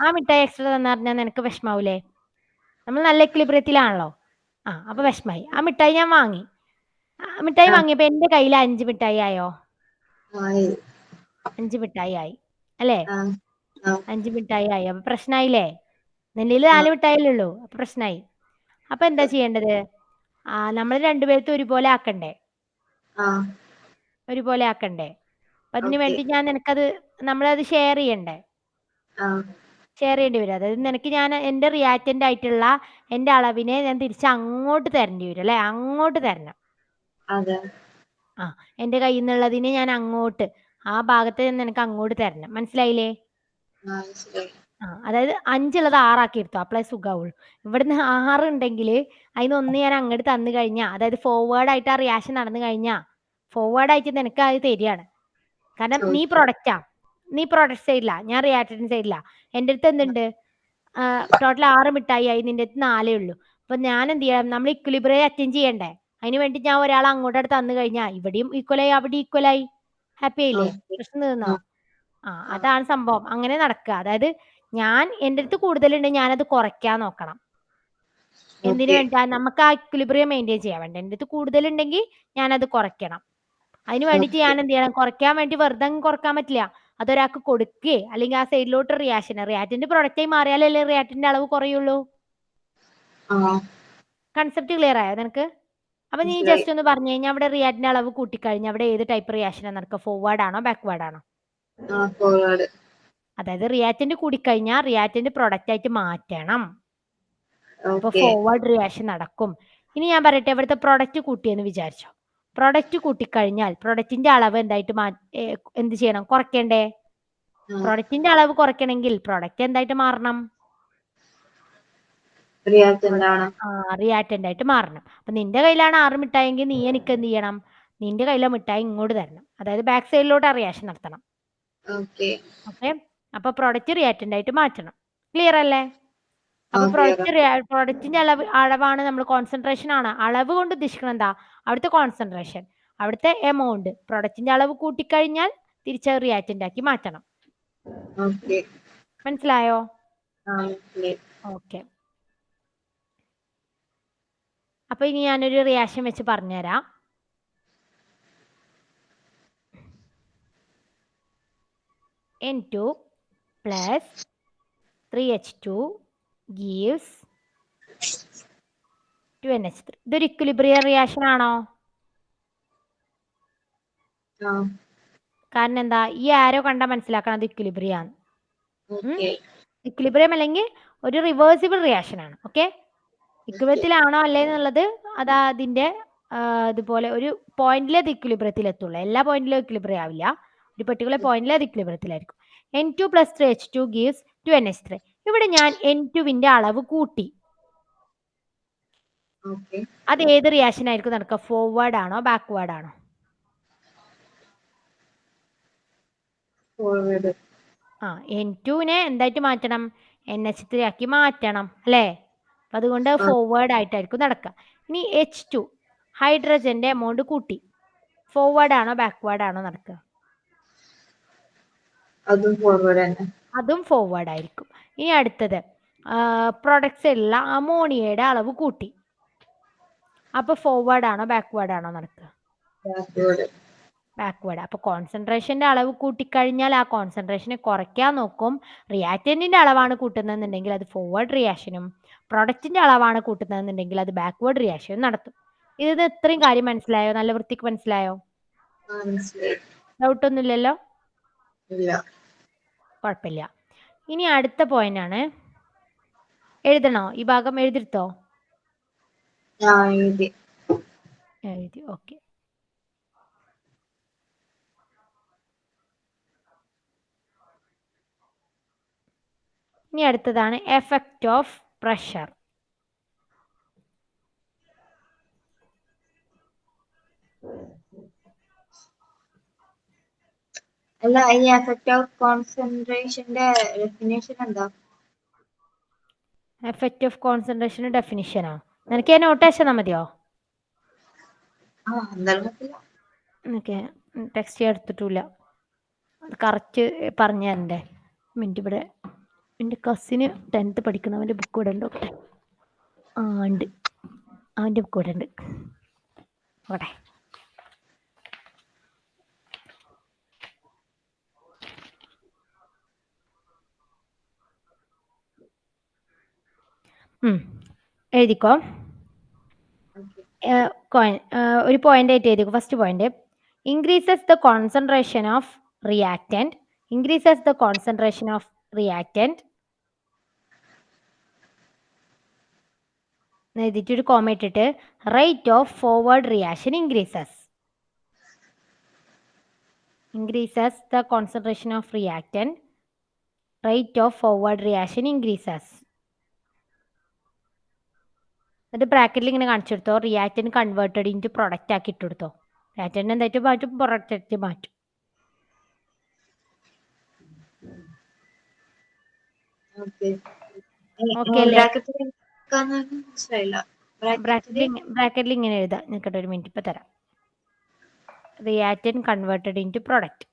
ആ മിഠായി എക്സ്ട്രാ തന്നു പറഞ്ഞാൽ നിനക്ക് വിഷമാവൂലേ? നമ്മൾ നല്ല ഇക്വിലിബ്രിയത്തിലാണല്ലോ. അപ്പൊ വിഷമായി. ആ മിഠായി ഞാൻ വാങ്ങി. മിഠായി വാങ്ങിയപ്പോ എന്റെ കയ്യിൽ 5 മിഠായി ആയോ? 5 മിഠായി ആയി അല്ലേ? 5 മിഠായി ആയി. അപ്പൊ പ്രശ്നമായില്ലേ? നിന്റെ 4 മിഠായില്ലേ ഉള്ളൂ, അപ്പൊ പ്രശ്നമായി. അപ്പൊ എന്താ ചെയ്യേണ്ടത്? നമ്മൾ രണ്ടുപേർത്തും ഒരുപോലെ ആക്കണ്ടേ? അപ്പൊ അതിന് വേണ്ടി നമ്മളത് ഷെയർ ചെയ്യണ്ടേ? ഷെയർ ചെയ്യേണ്ടി വരും. അതായത് നിനക്ക് ഞാൻ എൻ്റെ റിയാക്റ്റൻ്റ് ആയിട്ടുള്ള എൻ്റെ അളവിനെ ഞാൻ തിരിച്ച് അങ്ങോട്ട് തരേണ്ടി വരും അല്ലേ? അങ്ങോട്ട് തരണം. എൻ്റെ കയ്യിൽ നിന്നുള്ളതിനെ ഞാൻ അങ്ങോട്ട്, ആ ഭാഗത്ത് നിനക്ക് അങ്ങോട്ട് തരണം. മനസ്സിലായില്ലേ? അതായത് 5 ഉള്ളത് 6 ആക്കി എടുത്തോ, അപ്പളേ സുഖാവുള്ളൂ. ഇവിടുന്ന് 6 ഉണ്ടെങ്കിൽ അതിനൊന്ന് ഞാൻ അങ്ങോട്ട് തന്നു കഴിഞ്ഞാൽ, അതായത് ഫോർവേഡ് ആയിട്ട് ആ റിയാക്ഷൻ നടന്നു കഴിഞ്ഞാൽ ഫോർവേഡ് ആയിട്ട് നിനക്ക് അത് തരികയാണ്. കാരണം നീ പ്രൊഡക്റ്റ് സൈഡിലാ, ഞാൻ റിയാക്റ്റന്റ് സൈഡിലാ. എൻ്റെ അടുത്ത് എന്തുണ്ട്? ടോട്ടൽ 6 മിഠായി ആയി, നിന്റെ അടുത്ത് 4 ഉള്ളൂ. അപ്പൊ ഞാൻ എന്ത് ചെയ്യാം? നമ്മൾ ഇക്വിലിബ്രിയം അറ്റൈൻ ചെയ്യണ്ടേ? അതിന് വേണ്ടി ഞാൻ ഒരാൾ അങ്ങോട്ട് തന്നു കഴിഞ്ഞാൽ ഇവിടെയും ഈക്വലായി, അവിടെ ഈക്വലായി. ഹാപ്പി ആയില്ലേ? പ്രശ്നം തീർന്നോ? അതാണ് സംഭവം. അങ്ങനെ നടക്കുക. അതായത് എൻ്റെ അടുത്ത് കൂടുതലുണ്ടെങ്കിൽ ഞാനത് കുറയ്ക്കാൻ നോക്കണം. എന്തിനു വേണ്ടിയാ? നമുക്ക് ആ ഇക്വിലിബ്രിയം മെയിൻറ്റെയിൻ ചെയ്യാൻ വേണ്ടി. എൻ്റെ അടുത്ത് കൂടുതലുണ്ടെങ്കിൽ ഞാനത് കുറയ്ക്കണം. അതിന് വേണ്ടിയിട്ട് ഞാൻ എന്ത് ചെയ്യണം? കുറയ്ക്കാൻ വേണ്ടി വെറുതെ കുറക്കാൻ പറ്റില്ല. അതൊരാൾക്ക് കൊടുക്കേ, അല്ലെങ്കിൽ ആ സൈഡിലോട്ട് റിയാക്റ്റന്റ് പ്രൊഡക്റ്റായി മാറിയാലല്ലേ റിയാക്റ്റന്റ് അളവ് കുറയുള്ളൂ. കൺസെപ്റ്റ് ക്ലിയർ ആയോ നിനക്ക്? അപ്പൊ നീ ജസ്റ്റ് ഒന്ന് പറഞ്ഞു കഴിഞ്ഞാൽ അവിടെ റിയാക്റ്റന്റ് അളവ് കൂട്ടിക്കഴിഞ്ഞാൽ അവിടെ ഏത് ടൈപ്പ് റിയാക്ഷനാണ് നടക്കുക? ഫോർവേഡ് ആണോ ബാക്ക്വേർഡ് ആണോ? അതായത് റിയാക്റ്റന്റ് കൂടിക്കഴിഞ്ഞാൽ റിയാക്റ്റന്റ് പ്രൊഡക്റ്റ് ആയിട്ട് മാറ്റണം. അപ്പൊ ഫോർവേഡ് റിയാക്ഷൻ നടക്കും. ഇനി ഞാൻ പറയട്ടെ, ഇവിടുത്തെ പ്രൊഡക്റ്റ് കൂട്ടിയെന്ന് വിചാരിച്ചോ. പ്രൊഡക്റ്റ് കൂട്ടിക്കഴിഞ്ഞാൽ പ്രൊഡക്റ്റിന്റെ അളവ് എന്തായിട്ട് എന്ത് ചെയ്യണം? കുറയ്ക്കണ്ടേ? പ്രൊഡക്റ്റിന്റെ അളവ് കുറയ്ക്കണമെങ്കിൽ പ്രൊഡക്റ്റ് എന്തായിട്ട് മാറണം? റിയാക്റ്റന്റ് ആയിട്ട് മാറണം. അപ്പൊ നിന്റെ കയ്യിലാണ് 6 മിഠായെങ്കിൽ നീ എനിക്ക് എന്ത് ചെയ്യണം? നിന്റെ കയ്യിലെ മിഠായി ഇങ്ങോട്ട് തരണം. അതായത് ബാക്ക് സൈഡിലോട്ട് ആ റിയാക്ഷൻ നടത്തണം. ഓക്കെ. അപ്പൊ പ്രൊഡക്റ്റ് റിയാക്റ്റന്റ് ആയിട്ട് മാറ്റണം. ക്ലിയർ അല്ലേ? അപ്പൊ പ്രൊഡക്റ്റിന്റെ അളവാണ് നമ്മൾ കോൺസെൻട്രേഷൻ ആണ്. അളവ് കൊണ്ട് ഉദ്ദേശിക്കുന്നത് എന്താ? അവിടുത്തെ കോൺസെൻട്രേഷൻ, അവിടുത്തെ എമൗണ്ട്. പ്രൊഡക്റ്റിന്റെ അളവ് കൂട്ടിക്കഴിഞ്ഞാൽ തിരിച്ച് റിയാക്റ്റന്റ് ആക്കി മാറ്റണം. മനസ്സിലായോ? ഓക്കെ. അപ്പൊ ഇനി ഞാനൊരു റിയാക്ഷൻ വെച്ച് പറഞ്ഞുതരാം. N2 plus 3H2 gives 2NH3. ഇതൊരു ഇക്വിലിബ്രിയം റിയാക്ഷൻ ആണോ? കാരണം എന്താ? ഈ ആരോ കണ്ടാൽ മനസ്സിലാക്കണം അത് ഇക്വിലിബ്രിയം ആണ്. ഇക്വിലിബ്രിയം അല്ലെങ്കിൽ ഒരു റിവേഴ്സിബിൾ റിയാക്ഷൻ ആണ്. ഓക്കെ, ഇക്വിലിബ്രിയത്തിലാണോ അല്ലേ എന്നുള്ളത് അത് അതിന്റെ ഇതുപോലെ ഒരു പോയിന്റിലെ അത് ഇക്വിലിബ്രിയത്തിൽ എത്തുള്ളൂ. എല്ലാ പോയിന്റിലും ഇക്വിലിബ്രിയം ആവില്ല. ഒരു പെർട്ടിക്കുലർ പോയിന്റിൽ അത് ഇക്വിലിബ്രിയത്തിലായിരിക്കും. N2 plus 3H2 gives 2NH3. ഇവിടെ ഞാൻ N2വിന്റെ അളവ് കൂട്ടി. അത് ഏത് റിയാക്ഷൻ ആയിരിക്കും നടക്കുക? ഫോർവേഡ് ആണോ ബാക്ക്വേർഡ് ആണോ? N2നെ എന്തായിട്ട് മാറ്റണം? NH3 ആക്കി മാറ്റണം അല്ലേ? അതുകൊണ്ട് ഫോർവേഡ് ആയിട്ടായിരിക്കും നടക്കുക. ഇനി H2 ഹൈഡ്രജന്റെ എമൗണ്ട് കൂട്ടി. ഫോർവേഡ് ആണോ ബാക്ക്വേർഡ് ആണോ നടക്കുക? അതും ഫോർവേഡ് ആയിരിക്കും. ഇനി അടുത്തത് പ്രൊഡക്ട്സ് ഉള്ള അമോണിയയുടെ അളവ് കൂട്ടി. അപ്പൊ ഫോർവേഡ് ആണോ ബാക്ക്വേർഡ് ആണോ നടക്കുക? ബാക്ക്വേർഡ്. അപ്പൊ കോൺസെൻട്രേഷന്റെ അളവ് കൂട്ടിക്കഴിഞ്ഞാൽ ആ കോൺസെൻട്രേഷനെ കുറയ്ക്കാൻ നോക്കും. റിയാക്റ്റന്റിന്റെ അളവാണ് കൂട്ടുന്നതെന്നുണ്ടെങ്കിൽ അത് ഫോർവേഡ് റിയാക്ഷനും, പ്രൊഡക്റ്റിന്റെ അളവാണ് കൂട്ടുന്നതെന്നുണ്ടെങ്കിൽ അത് ബാക്ക്വേർഡ് റിയാക്ഷനും നടത്തും. ഇത് ഇത്രയും കാര്യം മനസ്സിലായോ? നല്ല വൃത്തിക്ക് മനസ്സിലായോ? ഡൗട്ട് ഒന്നുമില്ലല്ലോ? കുഴപ്പമില്ല. ഇനി അടുത്ത പോയിന്റ് ആണ്. എഴുതണോ? ഈ ഭാഗം എഴുതിട്ടോ? എഴുതി. ഓക്കെ. ഇനി അടുത്തതാണ് എഫക്റ്റ് ഓഫ് പ്രഷർ. അല്ല, ഈ എഫക്റ്റ് ഓഫ് കോൺസെൻട്രേഷന്റെ ഡെഫിനേഷൻ എന്താ? എഫക്റ്റ് ഓഫ് കോൺസെൻട്രേഷന്റെ ഡെഫിനിഷനോ? നിനക്ക് ഞാൻ നോട്ടേഷൻ തന്നാ മതിയോ? ഓക്കെ, ടെക്സ്റ്റ് എടുത്തിട്ടില്ല. അത് കറക്റ്റ് പറഞ്ഞു തരണ്ടേ? മിനിറ്റ്, ഇവിടെ എൻ്റെ കസിന് 10th പഠിക്കുന്നവൻ്റെ ബുക്ക് ഇവിടെ ഉണ്ടോ? ഉണ്ട്, അവൻ്റെ ബുക്ക് ഇവിടെ ഉണ്ട്. അവിടെ എഴുതിക്കോ. ഒരു പോയിന്റ് ആയിട്ട് എഴുതിക്കോ. First point, increases the concentration of reactant, increases the concentration of reactant എഴുതിയിട്ട് ഒരു കോമ ഇട്ടിട്ട് rate of forward reaction increases. Increases the concentration of reactant, rate of forward reaction increases. എന്നിട്ട് ബ്രാക്കറ്റിൽ ഇങ്ങനെ കാണിച്ചെടുത്തോ, റിയാക്റ്റന്റ് കൺവേർട്ടഡ് ഇൻറ്റു പ്രൊഡക്റ്റ് ആക്കി ഇട്ടെടുത്തോ. Reactant എന്തായിട്ട് മാറ്റും? Product മാറ്റും. ബ്രാക്കറ്റിൽ ഇങ്ങനെ എഴുതാം. നിൽക്കട്ടെ ഒരു മിനിറ്റ്, ഇപ്പൊ തരാം. Reactant converted into product.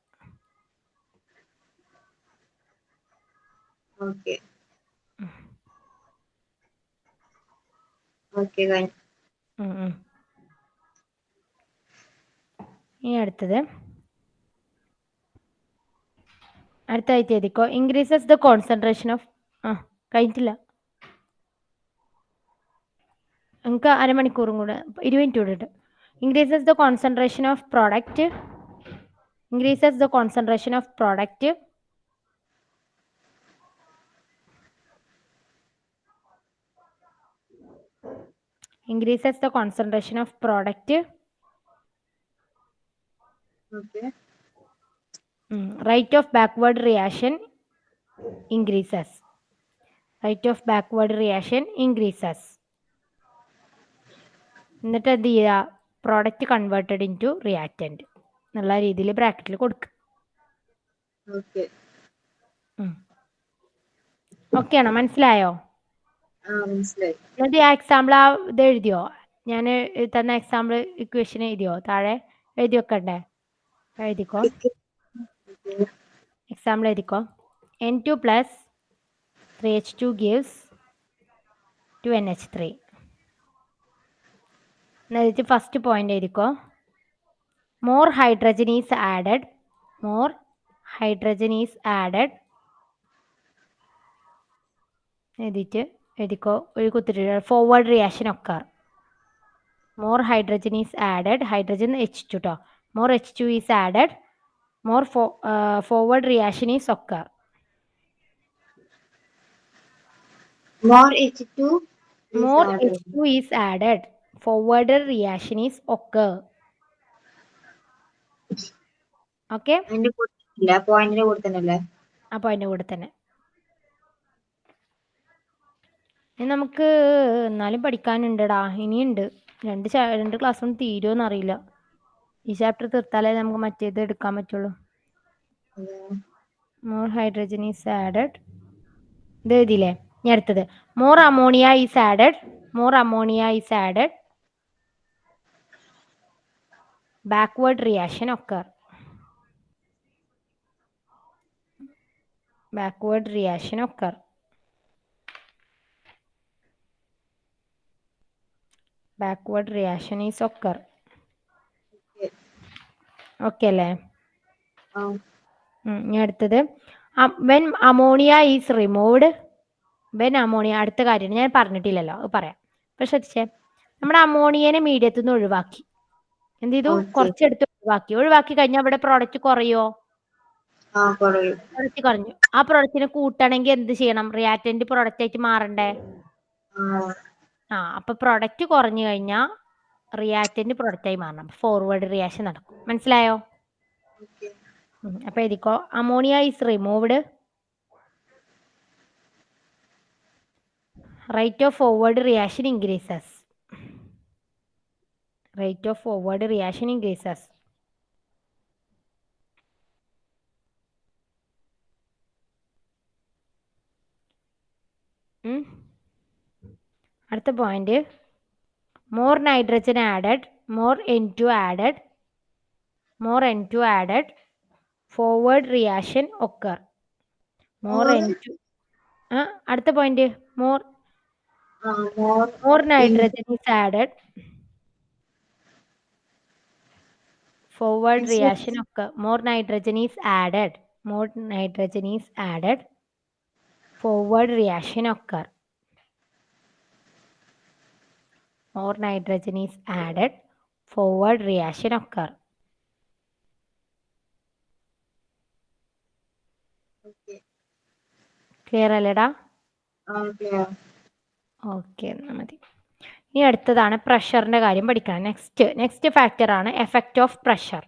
ഇനി അടുത്തായിട്ട് എഴുതിക്കോ. ഇൻക്രീസസ് ദ കോൺസെൻട്രേഷൻ ഓഫ് കഴിഞ്ഞിട്ടില്ല, നമുക്ക് അരമണിക്കൂറും കൂടെ 20 മിനിറ്റ് കൂടെ ഉണ്ട്. Increases the concentration of product, increases the concentration of product, increases the concentration of product Okay. Rate of backward reaction increases. Rate of backward reaction increases. എന്നിട്ട് എന്ത് ചെയ്യുക, product converted into reactant എന്നുള്ള രീതിയിൽ ബ്രാക്കറ്റിൽ കൊടുക്കുക. Okay. Okay ആണോ, മനസ്സിലായോ? മനസ്സിലായി. എന്നിട്ട് ആ എക്സാമ്പിൾ ഇത് എഴുതിയോ? ഞാൻ തന്ന എക്സാമ്പിൾ ഇക്വേഷൻ എഴുതിയോ? താഴെ എഴുതി വെക്കണ്ടേ? എഴുതിക്കോ, എക്സാമ്പിൾ എഴുതിക്കോ. N2 plus 3H2 gives 2NH3. എന്നിട്ട് ഫസ്റ്റ് പോയിന്റ് എഴുതിക്കോ. More hydrogen is added. More hydrogen is added. എഴുതിക്കോ, ഒരു കുത്തിട്ട് ഫോർവേഡ് റിയാക്ഷൻ ഒക്കെ. More hydrogen is added. Hydrogen H2 ട്ടോ. More H2 is added. More forward reaction is occur. More H2 is More added. H2 is added. Forward reaction is occur. Okay, അതിന്റെ കൂട്ടത്തില്ല, പോയിന്റിന്റെ കൂടെ തന്നെയല്ലേ? അപ്പോൾ അതിൻ്റെ കൂടെ തന്നെ. ഇനി നമുക്ക് എന്നാലും പഠിക്കാനുണ്ടടാ, ഇനിയുണ്ട്. രണ്ട് ക്ലാസ്സും തീരുമോന്ന് അറിയില്ല. ഈ ചാപ്റ്റർ തീർത്താലേ നമുക്ക് മറ്റേത് എടുക്കാൻ പറ്റുള്ളൂ. More hydrogen is added. ഇത് എഴുതിയില്ലേ? ഇനി അടുത്തത് more ammonia is added. More ammonia is added. Backward reaction occur. Backward reaction occur. Backward reaction is occur. Okay അല്ലേ? ഇനി അടുത്തത് when ammonia is removed. when ammonia, അടുത്ത കാര്യം ഞാൻ പറഞ്ഞിട്ടില്ലല്ലോ, അത് പറയാം. ഇപ്പൊ ശ്രദ്ധിച്ചേ, നമ്മുടെ അമോണിയനെ മീഡിയത്തിൽ നിന്ന് ഒഴിവാക്കി. എന്ത് ചെയ്തു? കുറച്ചെടുത്ത് ഒഴിവാക്കി കഴിഞ്ഞാൽ അവിടെ പ്രോഡക്റ്റ് കുറയോ? പ്രോഡക്റ്റ് കുറഞ്ഞു. ആ പ്രോഡക്റ്റിനെ കൂട്ടണമെങ്കിൽ എന്ത് ചെയ്യണം? റിയാക്റ്റന്റ് പ്രോഡക്റ്റ് ആയിട്ട് മാറണ്ടേ? അപ്പൊ പ്രൊഡക്റ്റ് കുറഞ്ഞു കഴിഞ്ഞാൽ റിയാക്റ്റന്റ് പ്രൊഡക്റ്റ് ആയി മാറണം. ഫോർവേഡ് റിയാക്ഷൻ നടക്കും. മനസ്സിലായോ? അപ്പൊ എഴുതിക്കോ, ammonia is removed. Rate of forward reaction increases. Rate of forward reaction increases. അടുത്ത point, more nitrogen added, more N2 added, more N2 added, forward reaction occur. More N2. അടുത്ത point, more nitrogen is added, forward reaction occur. More nitrogen is added. More nitrogen is added, forward reaction occur. More nitrogen is added, forward reaction occur. Clear അല്ലേടാ? Okay, എന്നാ മതി. ഇനി അടുത്തതാണ് പ്രഷറിന്റെ കാര്യം പഠിക്കണം. Next factor ആണ് എഫക്റ്റ് ഓഫ് പ്രഷർ.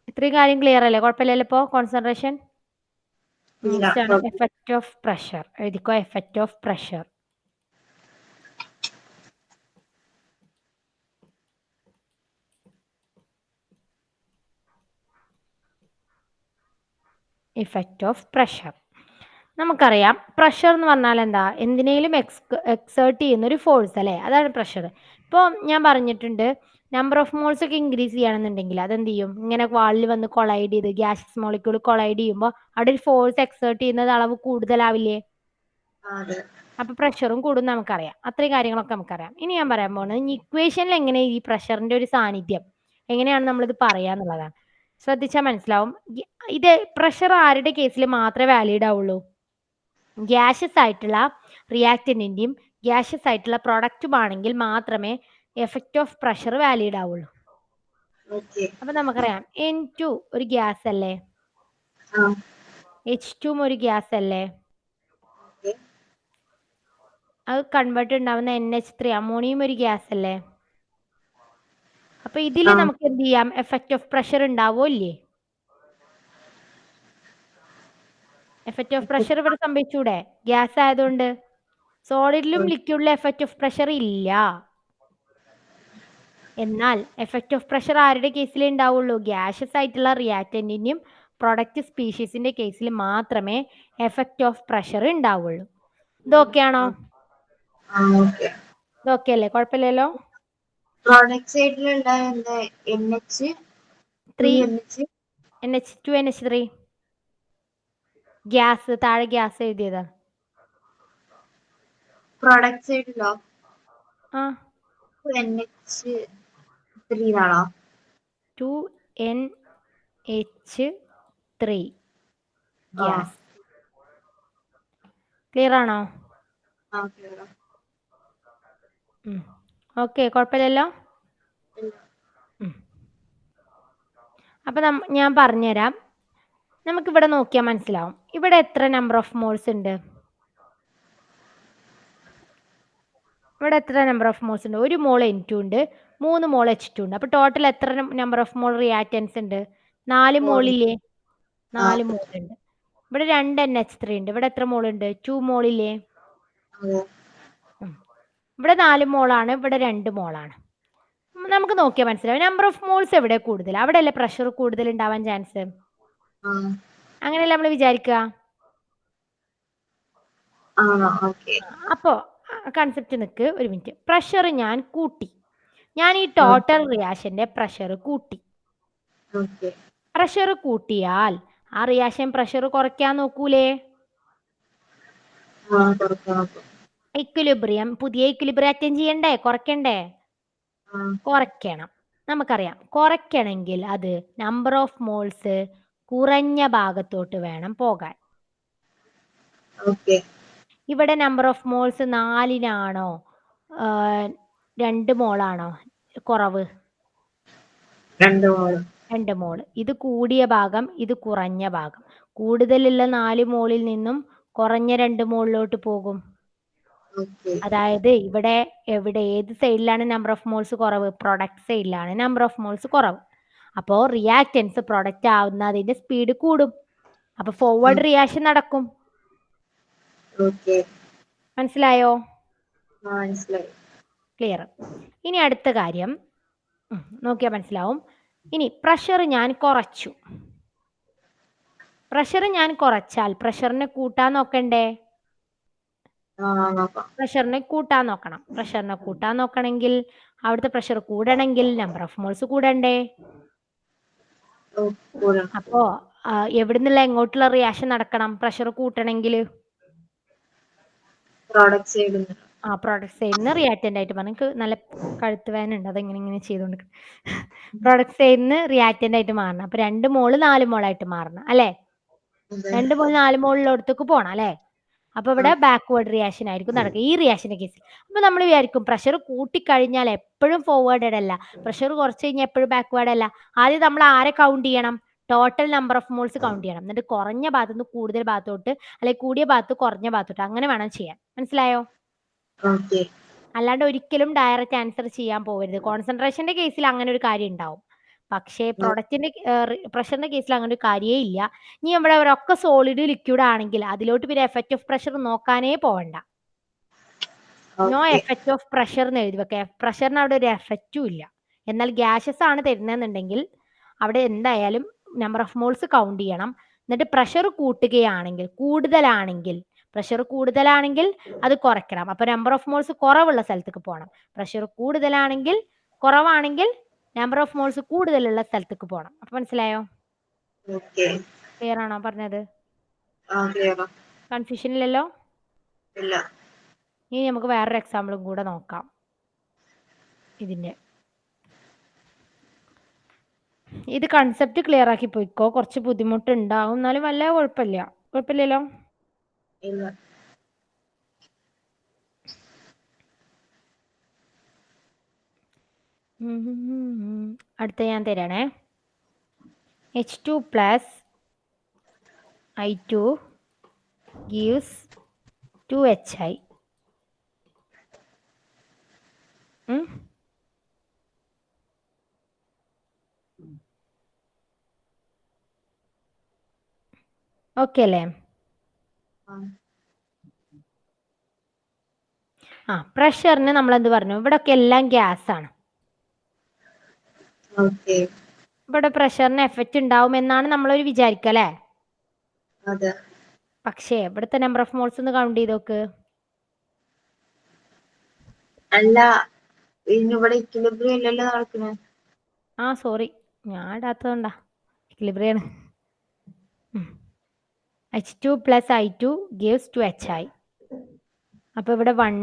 ഇത്രയും കാര്യം ക്ലിയർ അല്ലേ? കുഴപ്പമില്ലല്ലോ ഇപ്പോ? കോൺസെൻട്രേഷൻ. നെക്സ്റ്റ് ആണ് എഫക്റ്റ് ഓഫ് പ്രഷർ. എഴുതിക്കോ, effect of pressure. Effect of pressure. നമുക്കറിയാം പ്രഷർ എന്ന് പറഞ്ഞാൽ എന്താ? എന്തിനേലും എക്സേർട്ട് ചെയ്യുന്ന ഒരു ഫോഴ്സ് അല്ലേ? അതാണ് പ്രഷർ. ഇപ്പോൾ ഞാൻ പറഞ്ഞിട്ടുണ്ട്, നമ്പർ ഓഫ് മോൾസ് ഒക്കെ ഇൻക്രീസ് ചെയ്യണമെന്നുണ്ടെങ്കിൽ അതെന്ത് ചെയ്യും? ഇങ്ങനെ വാളിൽ വന്ന് കൊളൈഡ് ചെയ്ത് ഗ്യാസസ് മോളിക്യൂൾ കൊളൈഡ് ചെയ്യുമ്പോൾ അവിടെ ഒരു ഫോഴ്സ് എക്സേർട്ട് ചെയ്യുന്നത് അളവ് കൂടുതലാവില്ലേ? അപ്പൊ പ്രഷറും കൂടും നമുക്കറിയാം. അത്രയും കാര്യങ്ങളൊക്കെ നമുക്കറിയാം. ഇനി ഞാൻ പറയാൻ പോകുന്നത് ഇക്വേഷനിൽ എങ്ങനെ ഈ പ്രഷറിന്റെ ഒരു സാന്നിധ്യം എങ്ങനെയാണ് നമ്മളിത് പറയാന്നുള്ളതാണ്. ശ്രദ്ധിച്ചാൽ മനസ്സിലാവും. ഇത് പ്രഷർ ആരുടെ കേസിൽ മാത്രമേ വാലിഡ് ആവുള്ളൂ? ഗ്യാഷ്യസ് ആയിട്ടുള്ള റിയാക്റ്റന്റിന്റെയും ഗ്യാഷ്യസ് ആയിട്ടുള്ള പ്രൊഡക്റ്റും ആണെങ്കിൽ മാത്രമേ എഫക്റ്റ് ഓഫ് പ്രഷർ വാലിഡ് ആവുള്ളൂ. അപ്പൊ നമുക്കറിയാം N2 ഒരു ഗ്യാസ് അല്ലേ? H2 ഒരു ഗ്യാസ് അല്ലേ? അത് കൺവേർട്ട് ഉണ്ടാവുന്ന NH3 അമോണിയം ഒരു ഗ്യാസ് അല്ലേ? അപ്പൊ ഇതിൽ നമുക്ക് എന്ത് ചെയ്യാം? എഫക്റ്റ് ഓഫ് പ്രഷർ ഉണ്ടാവോ ഇല്ലേ? എഫക്റ്റ് ഓഫ് പ്രഷർ ഇവിടെ സംഭവിച്ചൂടെ? ഗ്യാസ് ആയതുകൊണ്ട്. സോളിഡിലും ലിക്വിഡിലും എഫക്റ്റ് ഓഫ് പ്രഷർ ഇല്ല. എന്നാൽ എഫക്റ്റ് ഓഫ് പ്രഷർ ആരുടെ കേസിലേ ഉണ്ടാവുള്ളൂ? ഗ്യാഷ്യസ് ആയിട്ടുള്ള റിയാക്റ്റന്റിന്റെയും പ്രൊഡക്റ്റ് സ്പീഷീസിന്റെ കേസിൽ മാത്രമേ എഫക്റ്റ് ഓഫ് പ്രഷർ ഉണ്ടാവുള്ളൂ. ഇതൊക്കെയാണോ? ഇതൊക്കെ അല്ലേ? കുഴപ്പമില്ലല്ലോ. പ്രോഡക്റ്റ് സൈഡിലുള്ള NH2NH3 ഗ്യാസ് താഴെ ഗ്യാസ് എഴുതിയതാ. പ്രോഡക്റ്റ് സൈഡിലോ? ആ 2NH3 ആണോ? 2NH3 gas. ക്ലിയർ ആണോ? ഓക്കെ, കുഴപ്പമില്ലല്ലോ. അപ്പൊ ഞാൻ പറഞ്ഞുതരാം. നമുക്കിവിടെ നോക്കിയാൽ മനസ്സിലാവും. ഇവിടെ എത്ര നമ്പർ ഓഫ് മോൾസ് ഉണ്ട്? ഇവിടെ എത്ര നമ്പർ ഓഫ് മോൾസ് ഉണ്ട്? 1 മോൾ N2 ഉണ്ട്, 3 മോൾ H2 ഉണ്ട്. അപ്പൊ ടോട്ടൽ എത്ര നമ്പർ ഓഫ് മോൾ റിയാക്റ്റൻസ് ഉണ്ട്? 4 മോളില്ലേ? 4 മോൾ ഉണ്ട്. ഇവിടെ 2 NH3 ഉണ്ട്. ഇവിടെ എത്ര മോൾ ഉണ്ട്? 2 മോളില്ലേ? ഇവിടെ 4 മോളാണ്, ഇവിടെ 2 മോളാണ്. നമുക്ക് നോക്കിയാൽ മനസ്സിലാവും നമ്പർ ഓഫ് മോൾസ് എവിടെ കൂടുതൽ? അവിടെ അല്ലേ പ്രഷർ കൂടുതൽ ഉണ്ടാവാൻ ചാൻസ്. അങ്ങനെയല്ലേ നമ്മൾ വിചാരിക്കുക. അപ്പോ കൺസെപ്റ്റ് നിൽക്ക് ഒരു മിനിറ്റ്. പ്രഷർ ഞാൻ കൂട്ടി. ഞാൻ ഈ ടോട്ടൽ റിയാക്ഷന്റെ പ്രഷർ കൂട്ടി. പ്രഷർ കൂട്ടിയാൽ ആ റിയാക്ഷൻ പ്രഷർ കുറയ്ക്കാൻ നോക്കൂലേ? ഇക്വിലിബ്രിയം, പുതിയ ഇക്വിലിബ്രിയം അറ്റൈൻ ചെയ്യണ്ടേ? കുറയ്ക്കണ്ടേ? കുറയ്ക്കണം. നമുക്കറിയാം കുറയ്ക്കണമെങ്കിൽ അത് നമ്പർ ഓഫ് മോൾസ് കുറഞ്ഞ ഭാഗത്തോട്ട് വേണം പോകാൻ. ഇവിടെ നമ്പർ ഓഫ് മോൾസ് 4-നാണോ 2 മോളാണോ കുറവ്? 2 മോൾ. ഇത് കൂടിയ ഭാഗം, ഇത് കുറഞ്ഞ ഭാഗം. കൂടുതലുള്ള 4 മോളിൽ നിന്നും കുറഞ്ഞ 2 മോളിലോട്ട് പോകും. അതായത് ഇവിടെ ഏത് സൈഡിലാണ് നമ്പർ ഓഫ് മോൾസ് കുറവ്? പ്രൊഡക്റ്റ് സൈഡിലാണ് നമ്പർ ഓഫ് മോൾസ് കുറവ്. അപ്പോൾ റിയാക്റ്റൻസ് പ്രൊഡക്റ്റ് ആവുന്നതിന്റെ സ്പീഡ് കൂടും. അപ്പൊ ഫോർവേഡ് റിയാക്ഷൻ നടക്കും. മനസ്സിലായോ? ക്ലിയർ. ഇനി അടുത്ത കാര്യം നോക്കിയാൽ മനസ്സിലാവും. ഇനി പ്രഷർ ഞാൻ കുറച്ചു. പ്രഷർ ഞാൻ കുറച്ചാൽ പ്രഷറിനെ കൂട്ടാൻ നോക്കണ്ടേ? പ്രഷറിനെ കൂട്ടാൻ നോക്കണം. പ്രഷറിനെ കൂട്ടാൻ നോക്കണമെങ്കിൽ അവിടുത്തെ പ്രഷർ കൂടണമെങ്കിൽ നമ്പർ ഓഫ് മോൾസ് കൂടണ്ടേ? അപ്പോ എവിടുന്നുള്ള എങ്ങോട്ടുള്ള റിയാക്ഷൻ നടക്കണം പ്രഷർ കൂട്ടണമെങ്കിൽ? പ്രോഡക്റ്റ് സൈഡിൽ നിന്ന് റിയാക്റ്റന്റ് ആയിട്ട് പറഞ്ഞു. നല്ല കഴുത്ത് വേന ഉണ്ട്, അതെങ്ങനെ ചെയ്തോണ്ട്. പ്രോഡക്റ്റ് സൈഡിൽ നിന്ന് റിയാക്റ്റന്റ് ആയിട്ട് മാറണം. അപ്പൊ 2 മോള് 4 മോളായിട്ട് മാറണം അല്ലെ? 2 മോൾ 4 മോളിലോടത്തേക്ക് പോണം അല്ലെ? അപ്പൊ ഇവിടെ ബാക്ക്വേർഡ് റിയാക്ഷൻ ആയിരിക്കും നടക്കുക ഈ റിയാക്ഷന്റെ കേസിൽ. അപ്പൊ നമ്മൾ വിചാരിക്കും പ്രഷർ കൂട്ടിക്കഴിഞ്ഞാൽ എപ്പോഴും ഫോർവേഡഡ് അല്ല, പ്രഷർ കുറച്ച് കഴിഞ്ഞാൽ എപ്പോഴും ബാക്ക്വേർഡ് അല്ല. ആദ്യം നമ്മൾ ആരെ കൗണ്ട് ചെയ്യണം? Total number of moles count ചെയ്യണം. എന്നിട്ട് കുറഞ്ഞ ഭാഗത്ത് നിന്ന് കൂടുതൽ ഭാഗത്തോട്ട്, അല്ലെങ്കിൽ കൂടിയ ഭാഗത്ത് കുറഞ്ഞ ഭാഗത്തോട്ട്, അങ്ങനെ വേണം ചെയ്യാൻ. മനസ്സിലായോ? അല്ലാണ്ട് ഒരിക്കലും ഡയറക്റ്റ് ആൻസർ ചെയ്യാൻ പോകരുത്. കോൺസെൻട്രേഷന്റെ കേസിൽ അങ്ങനെ ഒരു കാര്യം ഉണ്ടാവും, പക്ഷേ പ്രൊഡക്റ്റിന്റെ പ്രഷറിന്റെ കേസിൽ അങ്ങനെ ഒരു കാര്യേ ഇല്ല. ഇനി നമ്മുടെ അവരൊക്കെ സോളിഡ് ലിക്വിഡ് ആണെങ്കിൽ അതിലോട്ട് പിന്നെ എഫക്റ്റ് ഓഫ് പ്രഷർ നോക്കാനേ പോവണ്ട. നോ എഫക്റ്റ് ഓഫ് പ്രഷർ എന്ന് എഴുതി വെക്കാം. പ്രഷറിന് അവിടെ ഒരു എഫക്റ്റും ഇല്ല. എന്നാൽ ഗ്യാസസ് ആണ് തരുന്നതെന്നുണ്ടെങ്കിൽ അവിടെ എന്തായാലും നമ്പർ ഓഫ് മോൾസ് കൗണ്ട് ചെയ്യണം. എന്നിട്ട് പ്രഷർ കൂട്ടുകയാണെങ്കിൽ, പ്രഷർ കൂടുതലാണെങ്കിൽ അത് കുറയ്ക്കണം. അപ്പൊ നമ്പർ ഓഫ് മോൾസ് കുറവുള്ള സ്ഥലത്തേക്ക് പോകണം. പ്രഷർ കൂടുതലാണെങ്കിൽ, കുറവാണെങ്കിൽ നമ്പർ ഓഫ് മോൾസ് കൂടുതലുള്ള സ്ഥലത്തേക്ക് പോകണം. അപ്പൊ മനസ്സിലായോ? ക്ലിയർ ആണോ പറഞ്ഞത്? കൺഫ്യൂഷൻ ഇല്ലല്ലോ? ഇനി നമുക്ക് വേറൊരു എക്സാമ്പിളും കൂടെ നോക്കാം. ഇത് കൺസെപ്റ്റ് ക്ലിയർ ആക്കി പോയിക്കോ. കുറച്ച് ബുദ്ധിമുട്ടുണ്ടാവും, എന്നാലും വല്ല കുഴപ്പമില്ലല്ലോ? അടുത്ത ഞാൻ തരണേ. H2 plus I2 gives 2HI. Okay അല്ലേ? പ്രഷറിന് നമ്മൾ എന്ത് പറഞ്ഞു? ഇവിടൊക്കെ എല്ലാം ഗ്യാസ് ആണ്. ഓക്കെ. ഇവിടെ പ്രഷറിന് എഫക്റ്റ് ഉണ്ടാവും എന്നാണ് നമ്മളൊരു വിചാരിക്കുക അല്ലേ? അതെ. പക്ഷേ ഇവിടുത്തെ നമ്പർ ഓഫ് മോൾസ് ഒന്ന് കൗണ്ട് ചെയ്ത് നോക്ക്. അല്ല, ഇവിടെ ഇക്വിലിബ്രിയം അല്ലല്ലോ നടക്കുന്നത്. സോറി, ഞാൻ ഇടാത്തതുകൊണ്ടാ. ഇക്വിലിബ്രിയം ആണ്. H2 plus I2 gives 2HI. അപ്പൊ ഇവിടെ 1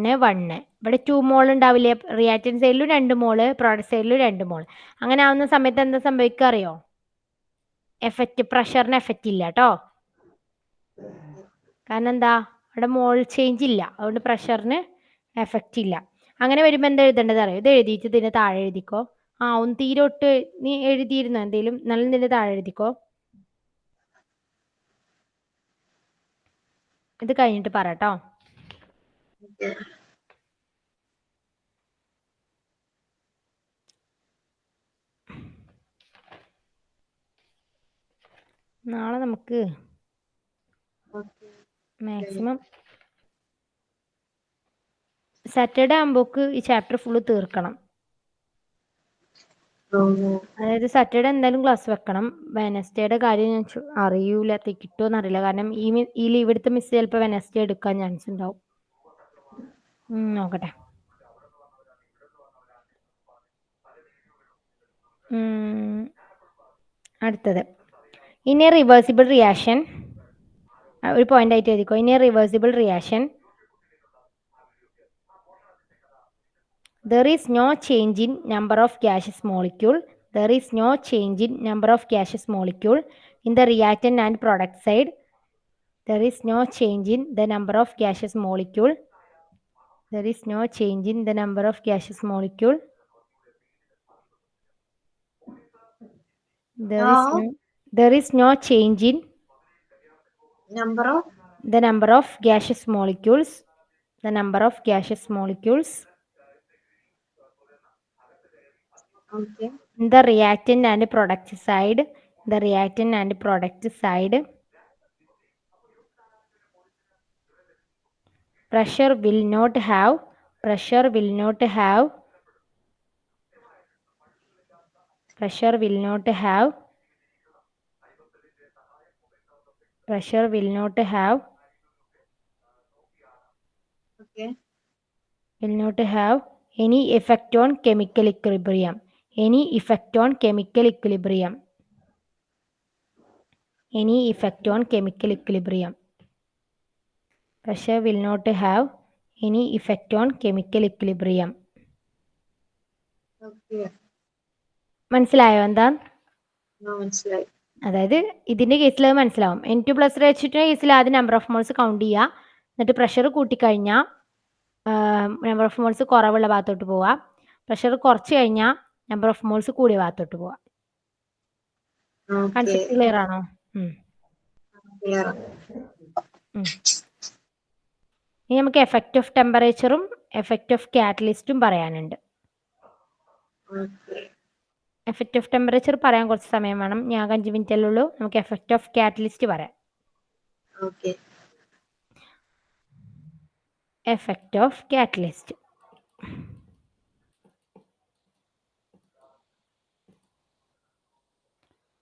ഇവിടെ 2 മോൾ ഉണ്ടാവില്ലേ? റിയാക്റ്റന്റ് സൈഡിലും 2 മോള്, പ്രോഡക്റ്റ് സൈഡിലും 2 മോൾ. അങ്ങനെ ആവുന്ന സമയത്ത് എന്താ സംഭവിക്കുക അറിയോ? പ്രഷറിന് എഫക്റ്റ് ഇല്ല കേട്ടോ. കാരണം എന്താ? അവിടെ മോൾ ചേഞ്ച് ഇല്ല, അതുകൊണ്ട് പ്രഷറിന് എഫക്റ്റ് ഇല്ല. അങ്ങനെ വരുമ്പോൾ എന്താ എഴുതേണ്ടത് അറിയോ? ഇത് എഴുതിയിട്ട് ഇതിന് താഴെ എഴുതിക്കോ. ഒന്ന് തീരോട്ട് നീ എഴുതിയിരുന്നോ എന്തേലും? നല്ല ഇതിന്റെ താഴെ എഴുതിക്കോ. ഇത് കഴിഞ്ഞിട്ട് പറ കേട്ടോ. നാളെ നമുക്ക് മാക്സിമം സാറ്റർഡേ ആകുമ്പോക്ക് ഈ ചാപ്റ്റർ ഫുള്ള് തീർക്കണം. അതായത് സാറ്റർഡേ എന്തായാലും ക്ലാസ് വെക്കണം. വെനസ്ഡേയുടെ കാര്യം ഞാൻ അറിയൂല, കിട്ടുമോന്ന് അറിയില്ല. കാരണം ഈ ലീവ് എടുത്ത മിസ് ചിലപ്പോൾ വെനസ്ഡേ എടുക്കാൻ ചാൻസ് ഉണ്ടാവും. നോക്കട്ടെ. അടുത്തത്, ഇൻ എ റിവേഴ്സിബിൾ റിയാക്ഷൻ, ഒരു പോയിന്റ് ആയിട്ട് എഴുതിക്കോ. In a reversible reaction there is no change in number of gaseous molecule. There is no change in number of gaseous molecule in the reactant and product side. There is no change in the number of gaseous molecule. There is no change in the number of gaseous molecule. There is no change in number of the number of gaseous molecules. The number of gaseous molecules. Okay. The reactant and product side. The reactant and product side. Pressure will not have. Pressure will not have. Pressure will not have. Pressure will not have. Okay. Will not have any effect on chemical equilibrium. Any effect on chemical equilibrium. Any effect on chemical equilibrium. Pressure will not have any effect on chemical equilibrium. Okay. മനസ്സിലായോ എന്താ? മനസ്സിലായി. അതായത് ഇതിന്റെ കേസിൽ അത് മനസ്സിലാവും. N2+ റേച്ചിന്റെ കേസിൽ ആദ്യം നമ്പർ ഓഫ് മോൾസ് കൗണ്ട് ചെയ്യുക, എന്നിട്ട് പ്രഷർ കൂട്ടിക്കഴിഞ്ഞാൽ നമ്പർ ഓഫ് മോൾസ് കുറവുള്ള ഭാഗത്തോട്ട് പോവുക. പ്രഷർ കുറച്ച് കഴിഞ്ഞാൽ നമ്പർ ഓഫ് മോൾസ് കൂടിയ ഭാഗത്തോട്ട് പോവുക. കൺസെപ്റ്റ് ക്ലിയർ ആണോ? ഇനി നമുക്ക് എഫക്റ്റ് ഓഫ് ടെമ്പറേച്ചറും എഫക്റ്റ് ഓഫ് കാറ്റലിസ്റ്റും പറയാനുണ്ട്. എഫക്റ്റ് ഓഫ് ടെമ്പറേച്ചർ പറയാൻ കുറച്ച് സമയം വേണം, ഞാൻ 5 മിനിറ്റല്ലേ ഉള്ളൂ. നമുക്ക് എഫക്റ്റ് ഓഫ് കാറ്റലിസ്റ്റ് പറയാം. Effect of catalyst.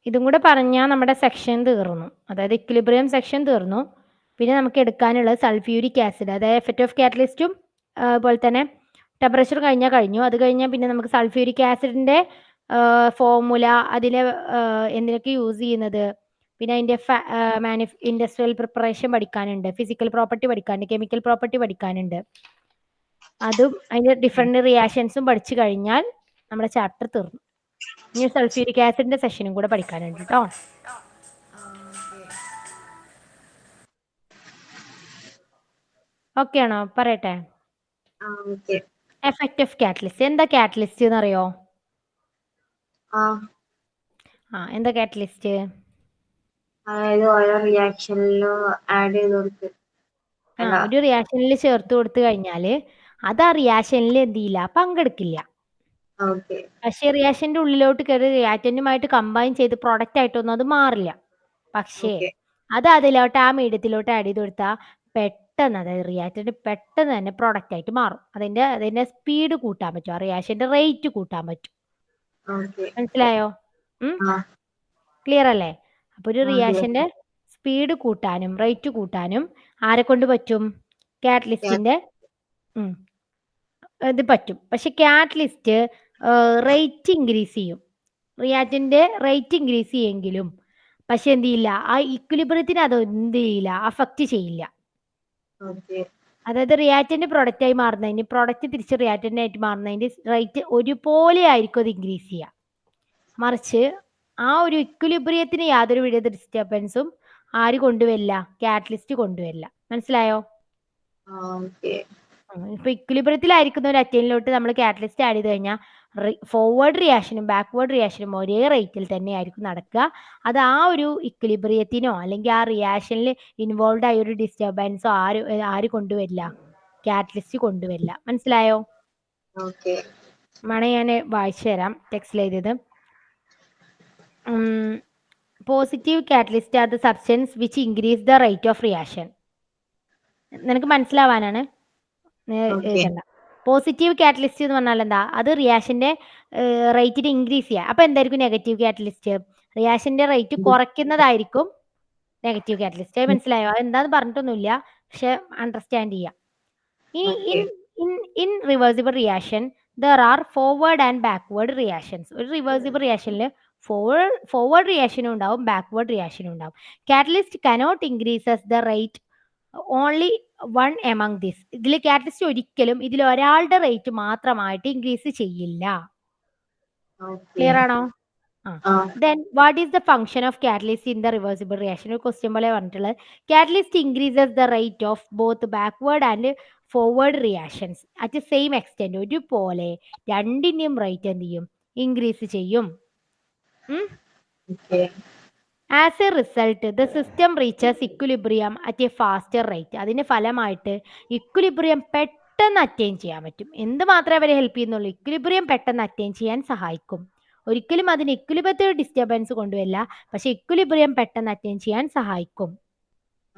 ഇതും കൂടെ പറഞ്ഞാൽ നമ്മുടെ സെക്ഷൻ തീർന്നു, അതായത് ഇക്വിലിബ്രിയം സെക്ഷൻ തീർന്നു. പിന്നെ നമുക്ക് എടുക്കാനുള്ളത് സൾഫ്യൂരിക് ആസിഡ്, അതായത് എഫക്റ്റ് ഓഫ് കാറ്റലിസ്റ്റും അതുപോലെ തന്നെ ടെമ്പറേച്ചർ കഴിഞ്ഞു. അത് കഴിഞ്ഞാൽ പിന്നെ നമുക്ക് സൾഫ്യൂരിക് ആസിഡിന്റെ ഫോർമുല, അതിലെ എന്തിനൊക്കെ യൂസ് ചെയ്യുന്നത്, പിന്നെ അതിന്റെ ഇൻഡസ്ട്രിയൽ പ്രിപ്പറേഷൻ പഠിക്കാനുണ്ട്, ഫിസിക്കൽ പ്രോപ്പർട്ടി പഠിക്കാനുണ്ട്, കെമിക്കൽ പ്രോപ്പർട്ടി പഠിക്കാനുണ്ട്. അതും അതിന്റെ ഡിഫറെന്റ് റിയാക്ഷൻസും പഠിച്ചു കഴിഞ്ഞാൽ നമ്മുടെ ചാപ്റ്റർ തീർന്നു. ഇനി സൾഫ്യൂരിക് ആസിഡിന്റെ സെഷനും കൂടെ പഠിക്കാനുണ്ട് കേട്ടോ. ഓക്കെ ആണോ? പറയട്ടെ. Effect of catalyst. എന്താ കാറ്റലിസ്റ്റ് എന്നറിയോ? എന്താ കാറ്റലിസ്റ്റ്? അതായത് ഓരോ റിയാക്ഷനിലും ആഡ് ചെയ്ത് കൊടുത്ത് ഒരു റിയാക്ഷനിൽ ചേർത്ത് കൊടുത്തു കഴിഞ്ഞാല് അത് ആ റിയാക്ഷനിൽ എന്ത് ചെയ്യില്ല, പങ്കെടുക്കില്ല. പക്ഷേ റിയാക്ഷന്റെ ഉള്ളിലോട്ട് കയറി റിയാക്റ്റന്റുമായിട്ട് കമ്പൈൻ ചെയ്ത് പ്രൊഡക്റ്റ് ആയിട്ടൊന്നും അത് മാറില്ല. പക്ഷേ അത് അതിലോട്ട് ആ മീഡിയത്തിലോട്ട് ആഡ് ചെയ്ത് കൊടുത്താൽ പെട്ടെന്ന്, അതായത് റിയാക്റ്റന്റ് പെട്ടെന്ന് തന്നെ പ്രൊഡക്റ്റ് ആയിട്ട് മാറും. അതിന്റെ സ്പീഡ് കൂട്ടാൻ പറ്റും, ആ റിയാക്ഷന്റെ റേറ്റ് കൂട്ടാൻ പറ്റും. ഓക്കെ. മനസ്സിലായോ? ആ ക്ലിയർ അല്ലേ? അപ്പൊ ഒരു ആ ക്ലിയർ. റിയാക്ഷന്റെ സ്പീഡ് കൂട്ടാനും റേറ്റ് കൂട്ടാനും ആരെ കൊണ്ട് പറ്റും? കാറ്റലിസ്റ്റിന്റെ ഇത് പറ്റും. പക്ഷെ കാറ്റലിസ്റ്റ് റേറ്റ് ഇൻക്രീസ് ചെയ്യും. റിയാക്റ്റന്റ് റേറ്റ് ഇൻക്രീസ് ചെയ്യെങ്കിലും പക്ഷെ എന്ത് ചെയ്യില്ല, ആ ഇക്വിലിബ്രിയത്തിനെ അത് എന്ത് ചെയ്യില്ല, അഫക്റ്റ് ചെയ്യില്ല. ഓക്കെ. അതായത് റിയാക്റ്റന്റ് പ്രൊഡക്റ്റ് ആയി മാറുന്നതിന്, പ്രൊഡക്റ്റ് തിരിച്ച് റിയാക്റ്റന്റ് ആയിട്ട് മാറുന്നതിന്റെ റേറ്റ് ഒരുപോലെ ആയിരിക്കും അത് ഇൻക്രീസ് ചെയ്യുക. മറിച്ച് ആ ഒരു ഇക്വിലിബ്രിയത്തിന് യാതൊരുവിധ ഡിസ്റ്റർബൻസും ആര് കൊണ്ടുവരില്ല? കാറ്റലിസ്റ്റ് കൊണ്ടുവരില്ല. മനസ്സിലായോ? ഓക്കെ. ഇപ്പൊ ഇക്വിലിബ്രിയത്തിലായിരിക്കുന്ന ഒരു അറ്റൈനിലോട്ട് നമ്മൾ കാറ്റലിസ്റ്റ് ആഡ് ചെയ്ത് കഴിഞ്ഞാൽ ഫോർവേഡ് റിയാക്ഷനും ബാക്ക്വേർഡ് റിയാക്ഷനും ഒരേ റേറ്റിൽ തന്നെ ആയിരിക്കും നടക്കുക. അത് ആ ഒരു ഇക്വിലിബ്രിയത്തിനോ അല്ലെങ്കിൽ ആ റിയാക്ഷനിൽ ഇൻവോൾവ് ആയ ഒരു ഡിസ്റ്റർബൻസോ ആര് കൊണ്ടുവരില്ല? കാറ്റലിസ്റ്റ് കൊണ്ടുവരില്ല. മനസ്സിലായോ? ഓക്കെ. വേണേ ഞാൻ വായിച്ചു തരാം ടെക്സ്റ്റിൽ എഴുതിയത്. Positive catalyst are the substance which increase the rate of reaction. നിനക്ക് മനസ്സിലാവാനാണ് ഓക്കെ. എഴുതണ്ട. പോസിറ്റീവ് കാറ്റലിസ്റ്റ് എന്ന് പറഞ്ഞാൽ എന്താ? അത് റിയാക്ഷന്റെ റേറ്റിനെ ഇൻക്രീസ് ചെയ്യുക. അപ്പൊ എന്തായിരിക്കും നെഗറ്റീവ് കാറ്റലിസ്റ്റ്? റിയാക്ഷന്റെ റേറ്റ് കുറയ്ക്കുന്നതായിരിക്കും നെഗറ്റീവ് കാറ്റലിസ്റ്റ്. മനസ്സിലായോ? അതെന്താന്ന് പറഞ്ഞിട്ടൊന്നുമില്ല, പക്ഷെ അണ്ടർസ്റ്റാൻഡ് ചെയ്യാം. Okay. In reversible reaction there are forward and backward reactions. ഒരു റിവേഴ്സിബിൾ റിയാക്ഷനിൽ ഫോർവേഡ് റിയാക്ഷനും ഉണ്ടാവും, ബാക്ക്വേർഡ് റിയാക്ഷനും ഉണ്ടാവും. Catalyst cannot increases the rate only one among this. ഇതിൽ കാറ്റലിസ്റ്റ് ഒരിക്കലും ഇതിൽ ഒരാളുടെ റേറ്റ് മാത്രമായിട്ട് ഇൻക്രീസ് ചെയ്യില്ല. ഓക്കെ. ക്ലിയർ ആണോ? ആ then what is the function of catalyst in the reversible reaction? ഒരു ക്വസ്റ്റ്യൻ പോലെ പറഞ്ഞിട്ടുള്ളത്. Catalyst increases the rate of both backward and forward reactions at same extent. ഒരുപോലെ രണ്ടിന്റെയും റേറ്റ് എന്ത് ചെയ്യും? ഇൻക്രീസ് ചെയ്യും. Okay. As a result the system reaches equilibrium at a faster rate. അതിന്റെ ഫലമായിട്ട് ഇക്വിലിബ്രിയം പെട്ടെന്ന് അറ്റൈൻ ചെയ്യാൻ പറ്റും. എന്ത് മാത്രമേ അവരെ ഹെൽപ്പ് ചെയ്യുന്നുള്ളൂ? ഇക്വിലിബ്രിയം പെട്ടെന്ന് അറ്റൈൻ ചെയ്യാൻ സഹായിക്കും. ഒരിക്കലും അതിന് ഇക്വിലിബ്രിയത്തിൽ ഡിസ്റ്റർബൻസ് കൊണ്ടുവരില്ല, പക്ഷെ ഇക്വിലിബ്രിയം പെട്ടെന്ന് അറ്റൈൻ ചെയ്യാൻ സഹായിക്കും.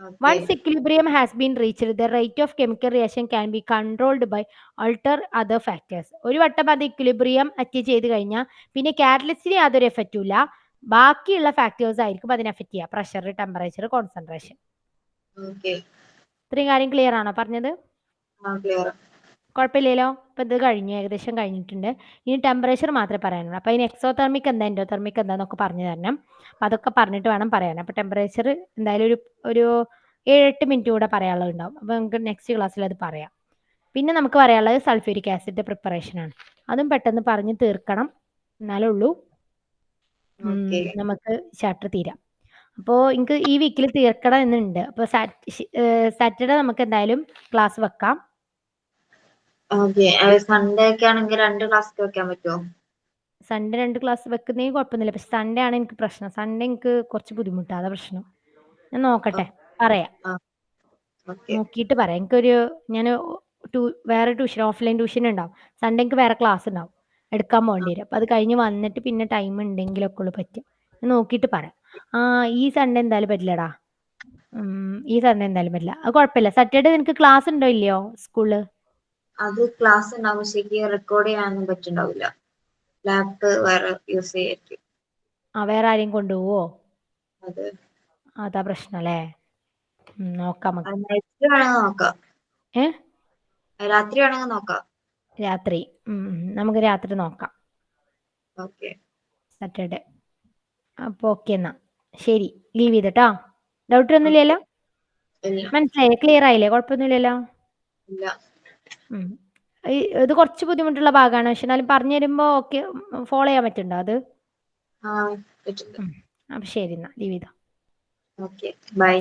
Okay. Once equilibrium has been reached, the rate of chemical reaction can be controlled by alter other factors. ഒരു വട്ടം അത് ഇക്വിലിബ്രിയം അറ്റൈൻ ചെയ്ത് കഴിഞ്ഞാൽ പിന്നെ കാറ്റലിസ്റ്റിന് യാതൊരു എഫക്റ്റും ഇല്ല. ബാക്കിയുള്ള ഫാക്ടേഴ്സ് ആയിരിക്കും അതിനെ എഫക്റ്റ് ചെയ്യുക. Pressure, temperature, concentration. ഓക്കെ. ഇത്രയും കാര്യം ക്ലിയർ ആണോ പറഞ്ഞത്? ആ ക്ലിയർ. കുഴപ്പമില്ലല്ലോ. ഇപ്പൊ ഇത് കഴിഞ്ഞു, ഏകദേശം കഴിഞ്ഞിട്ടുണ്ട്. ഇനി ടെമ്പറേച്ചർ മാത്രമേ പറയാനുള്ളൂ. അപ്പൊ അതിന് എക്സോതെർമിക് എന്താ എൻഡോതെർമിക് എന്താന്നൊക്കെ പറഞ്ഞു തരണം. അപ്പൊ അതൊക്കെ പറഞ്ഞിട്ട് വേണം പറയാൻ. അപ്പൊ ടെമ്പറേച്ചർ എന്തായാലും ഒരു 7-8 മിനിറ്റ് കൂടെ പറയാനുള്ളതുണ്ടാവും. അപ്പൊ നമുക്ക് നെക്സ്റ്റ് ക്ലാസ്സിൽ അത് പറയാം. പിന്നെ നമുക്ക് പറയാനുള്ളത് സൾഫ്യൂരിക് ആസിഡ് പ്രിപ്പറേഷൻ ആണ്. അതും പെട്ടെന്ന് പറഞ്ഞു തീർക്കണം, എന്നാലേ ഉള്ളൂ ഓക്കെ. നമുക്ക് ചാപ്റ്റർ തീരാം. അപ്പോൾ എനിക്ക് ഈ വീക്കിൽ തീർക്കണം എന്നുണ്ട്. അപ്പോൾ സാറ്റർഡേ നമുക്ക് എന്തായാലും ക്ലാസ് വെക്കാം. ഓക്കെ. സൺഡേ ഒക്കെ ആണെങ്കിൽ 2 ക്ലാസ് വെക്കാൻ പറ്റുമോ? സൺഡേ 2 ക്ലാസ് വെക്കുന്നതിന് കുഴപ്പമൊന്നുമില്ല. പക്ഷെ സൺഡേ ആണ് എനിക്ക് പ്രശ്നം. സൺഡേ എനിക്ക് കുറച്ച് ബുദ്ധിമുട്ടാണ്, അതാ പ്രശ്നം. ഞാൻ നോക്കട്ടെ, പറയാം. ആ ഓക്കെ. നോക്കിയിട്ട് പറയാം. ഞാൻ വേറെ ട്യൂഷൻ, ഓഫ്ലൈൻ ട്യൂഷൻ ഉണ്ടാവും. സൺഡേ എനിക്ക് വേറെ ക്ലാസ് ഉണ്ടാവും, എടുക്കാൻ പോകേണ്ടി വരും. അപ്പം അത് കഴിഞ്ഞ് വന്നിട്ട് പിന്നെ ടൈം ഉണ്ടെങ്കിലൊക്കെ ഉള്ളു പറ്റും. ഞാൻ നോക്കിയിട്ട് പറയാം. ഈ സൺഡേ എന്തായാലും പറ്റില്ലടാ. ഈ സൺഡേ എന്തായാലും പറ്റില്ല. അത് കുഴപ്പമില്ല. സാറ്റർഡേ നിനക്ക് ക്ലാസ് ഉണ്ടോ ഇല്ലയോ സ്കൂളിൽ? അത് ക്ലാസ് ഉണ്ടാവും, പക്ഷേ റെക്കോർഡ് ചെയ്യാനൊന്നും പറ്റുണ്ടാവില്ല. ലാപ്പ് വേറെ യൂസ് ചെയ്യായിരിക്കും. വേറെ ആരെയും കൊണ്ടുപോവോ? അത് അതാ പ്രശ്നം അല്ലേ. നോക്കാം നമുക്ക്. നൈറ്റ് വേണമെങ്കിൽ നോക്കാം. ഏ രാത്രി വേണമെങ്കിൽ നോക്കാം. രാത്രി നമുക്ക് രാത്രി നോക്കാം. ഓക്കെ. സാറ്റർഡേ. അപ്പോൾ ഓക്കെ എന്നാ ശരി, ലീവ് ചെയ്തിട്ടാ. Doubt okay. ഒന്നുമില്ലല്ലോ? ഇല്ല. മനസ്സിലായില്ലേ? ക്ലിയർ ആയില്ലേ? കുഴപ്പമൊന്നുമില്ലല്ലോ? ഇല്ല. ഇത് കുറച്ച് ബുദ്ധിമുട്ടുള്ള ഭാഗമാണ്, പക്ഷെ എന്നാലും പറഞ്ഞു തരുമ്പോൾ ഓക്കെ, ഫോളോ ചെയ്യാൻ പറ്റുന്നുണ്ടോ അത്? ആ പറ്റില്ല. അപ്പം ശരി എന്നാ, ലീവ് ചെയ്തോ. ഓക്കെ. ബൈ.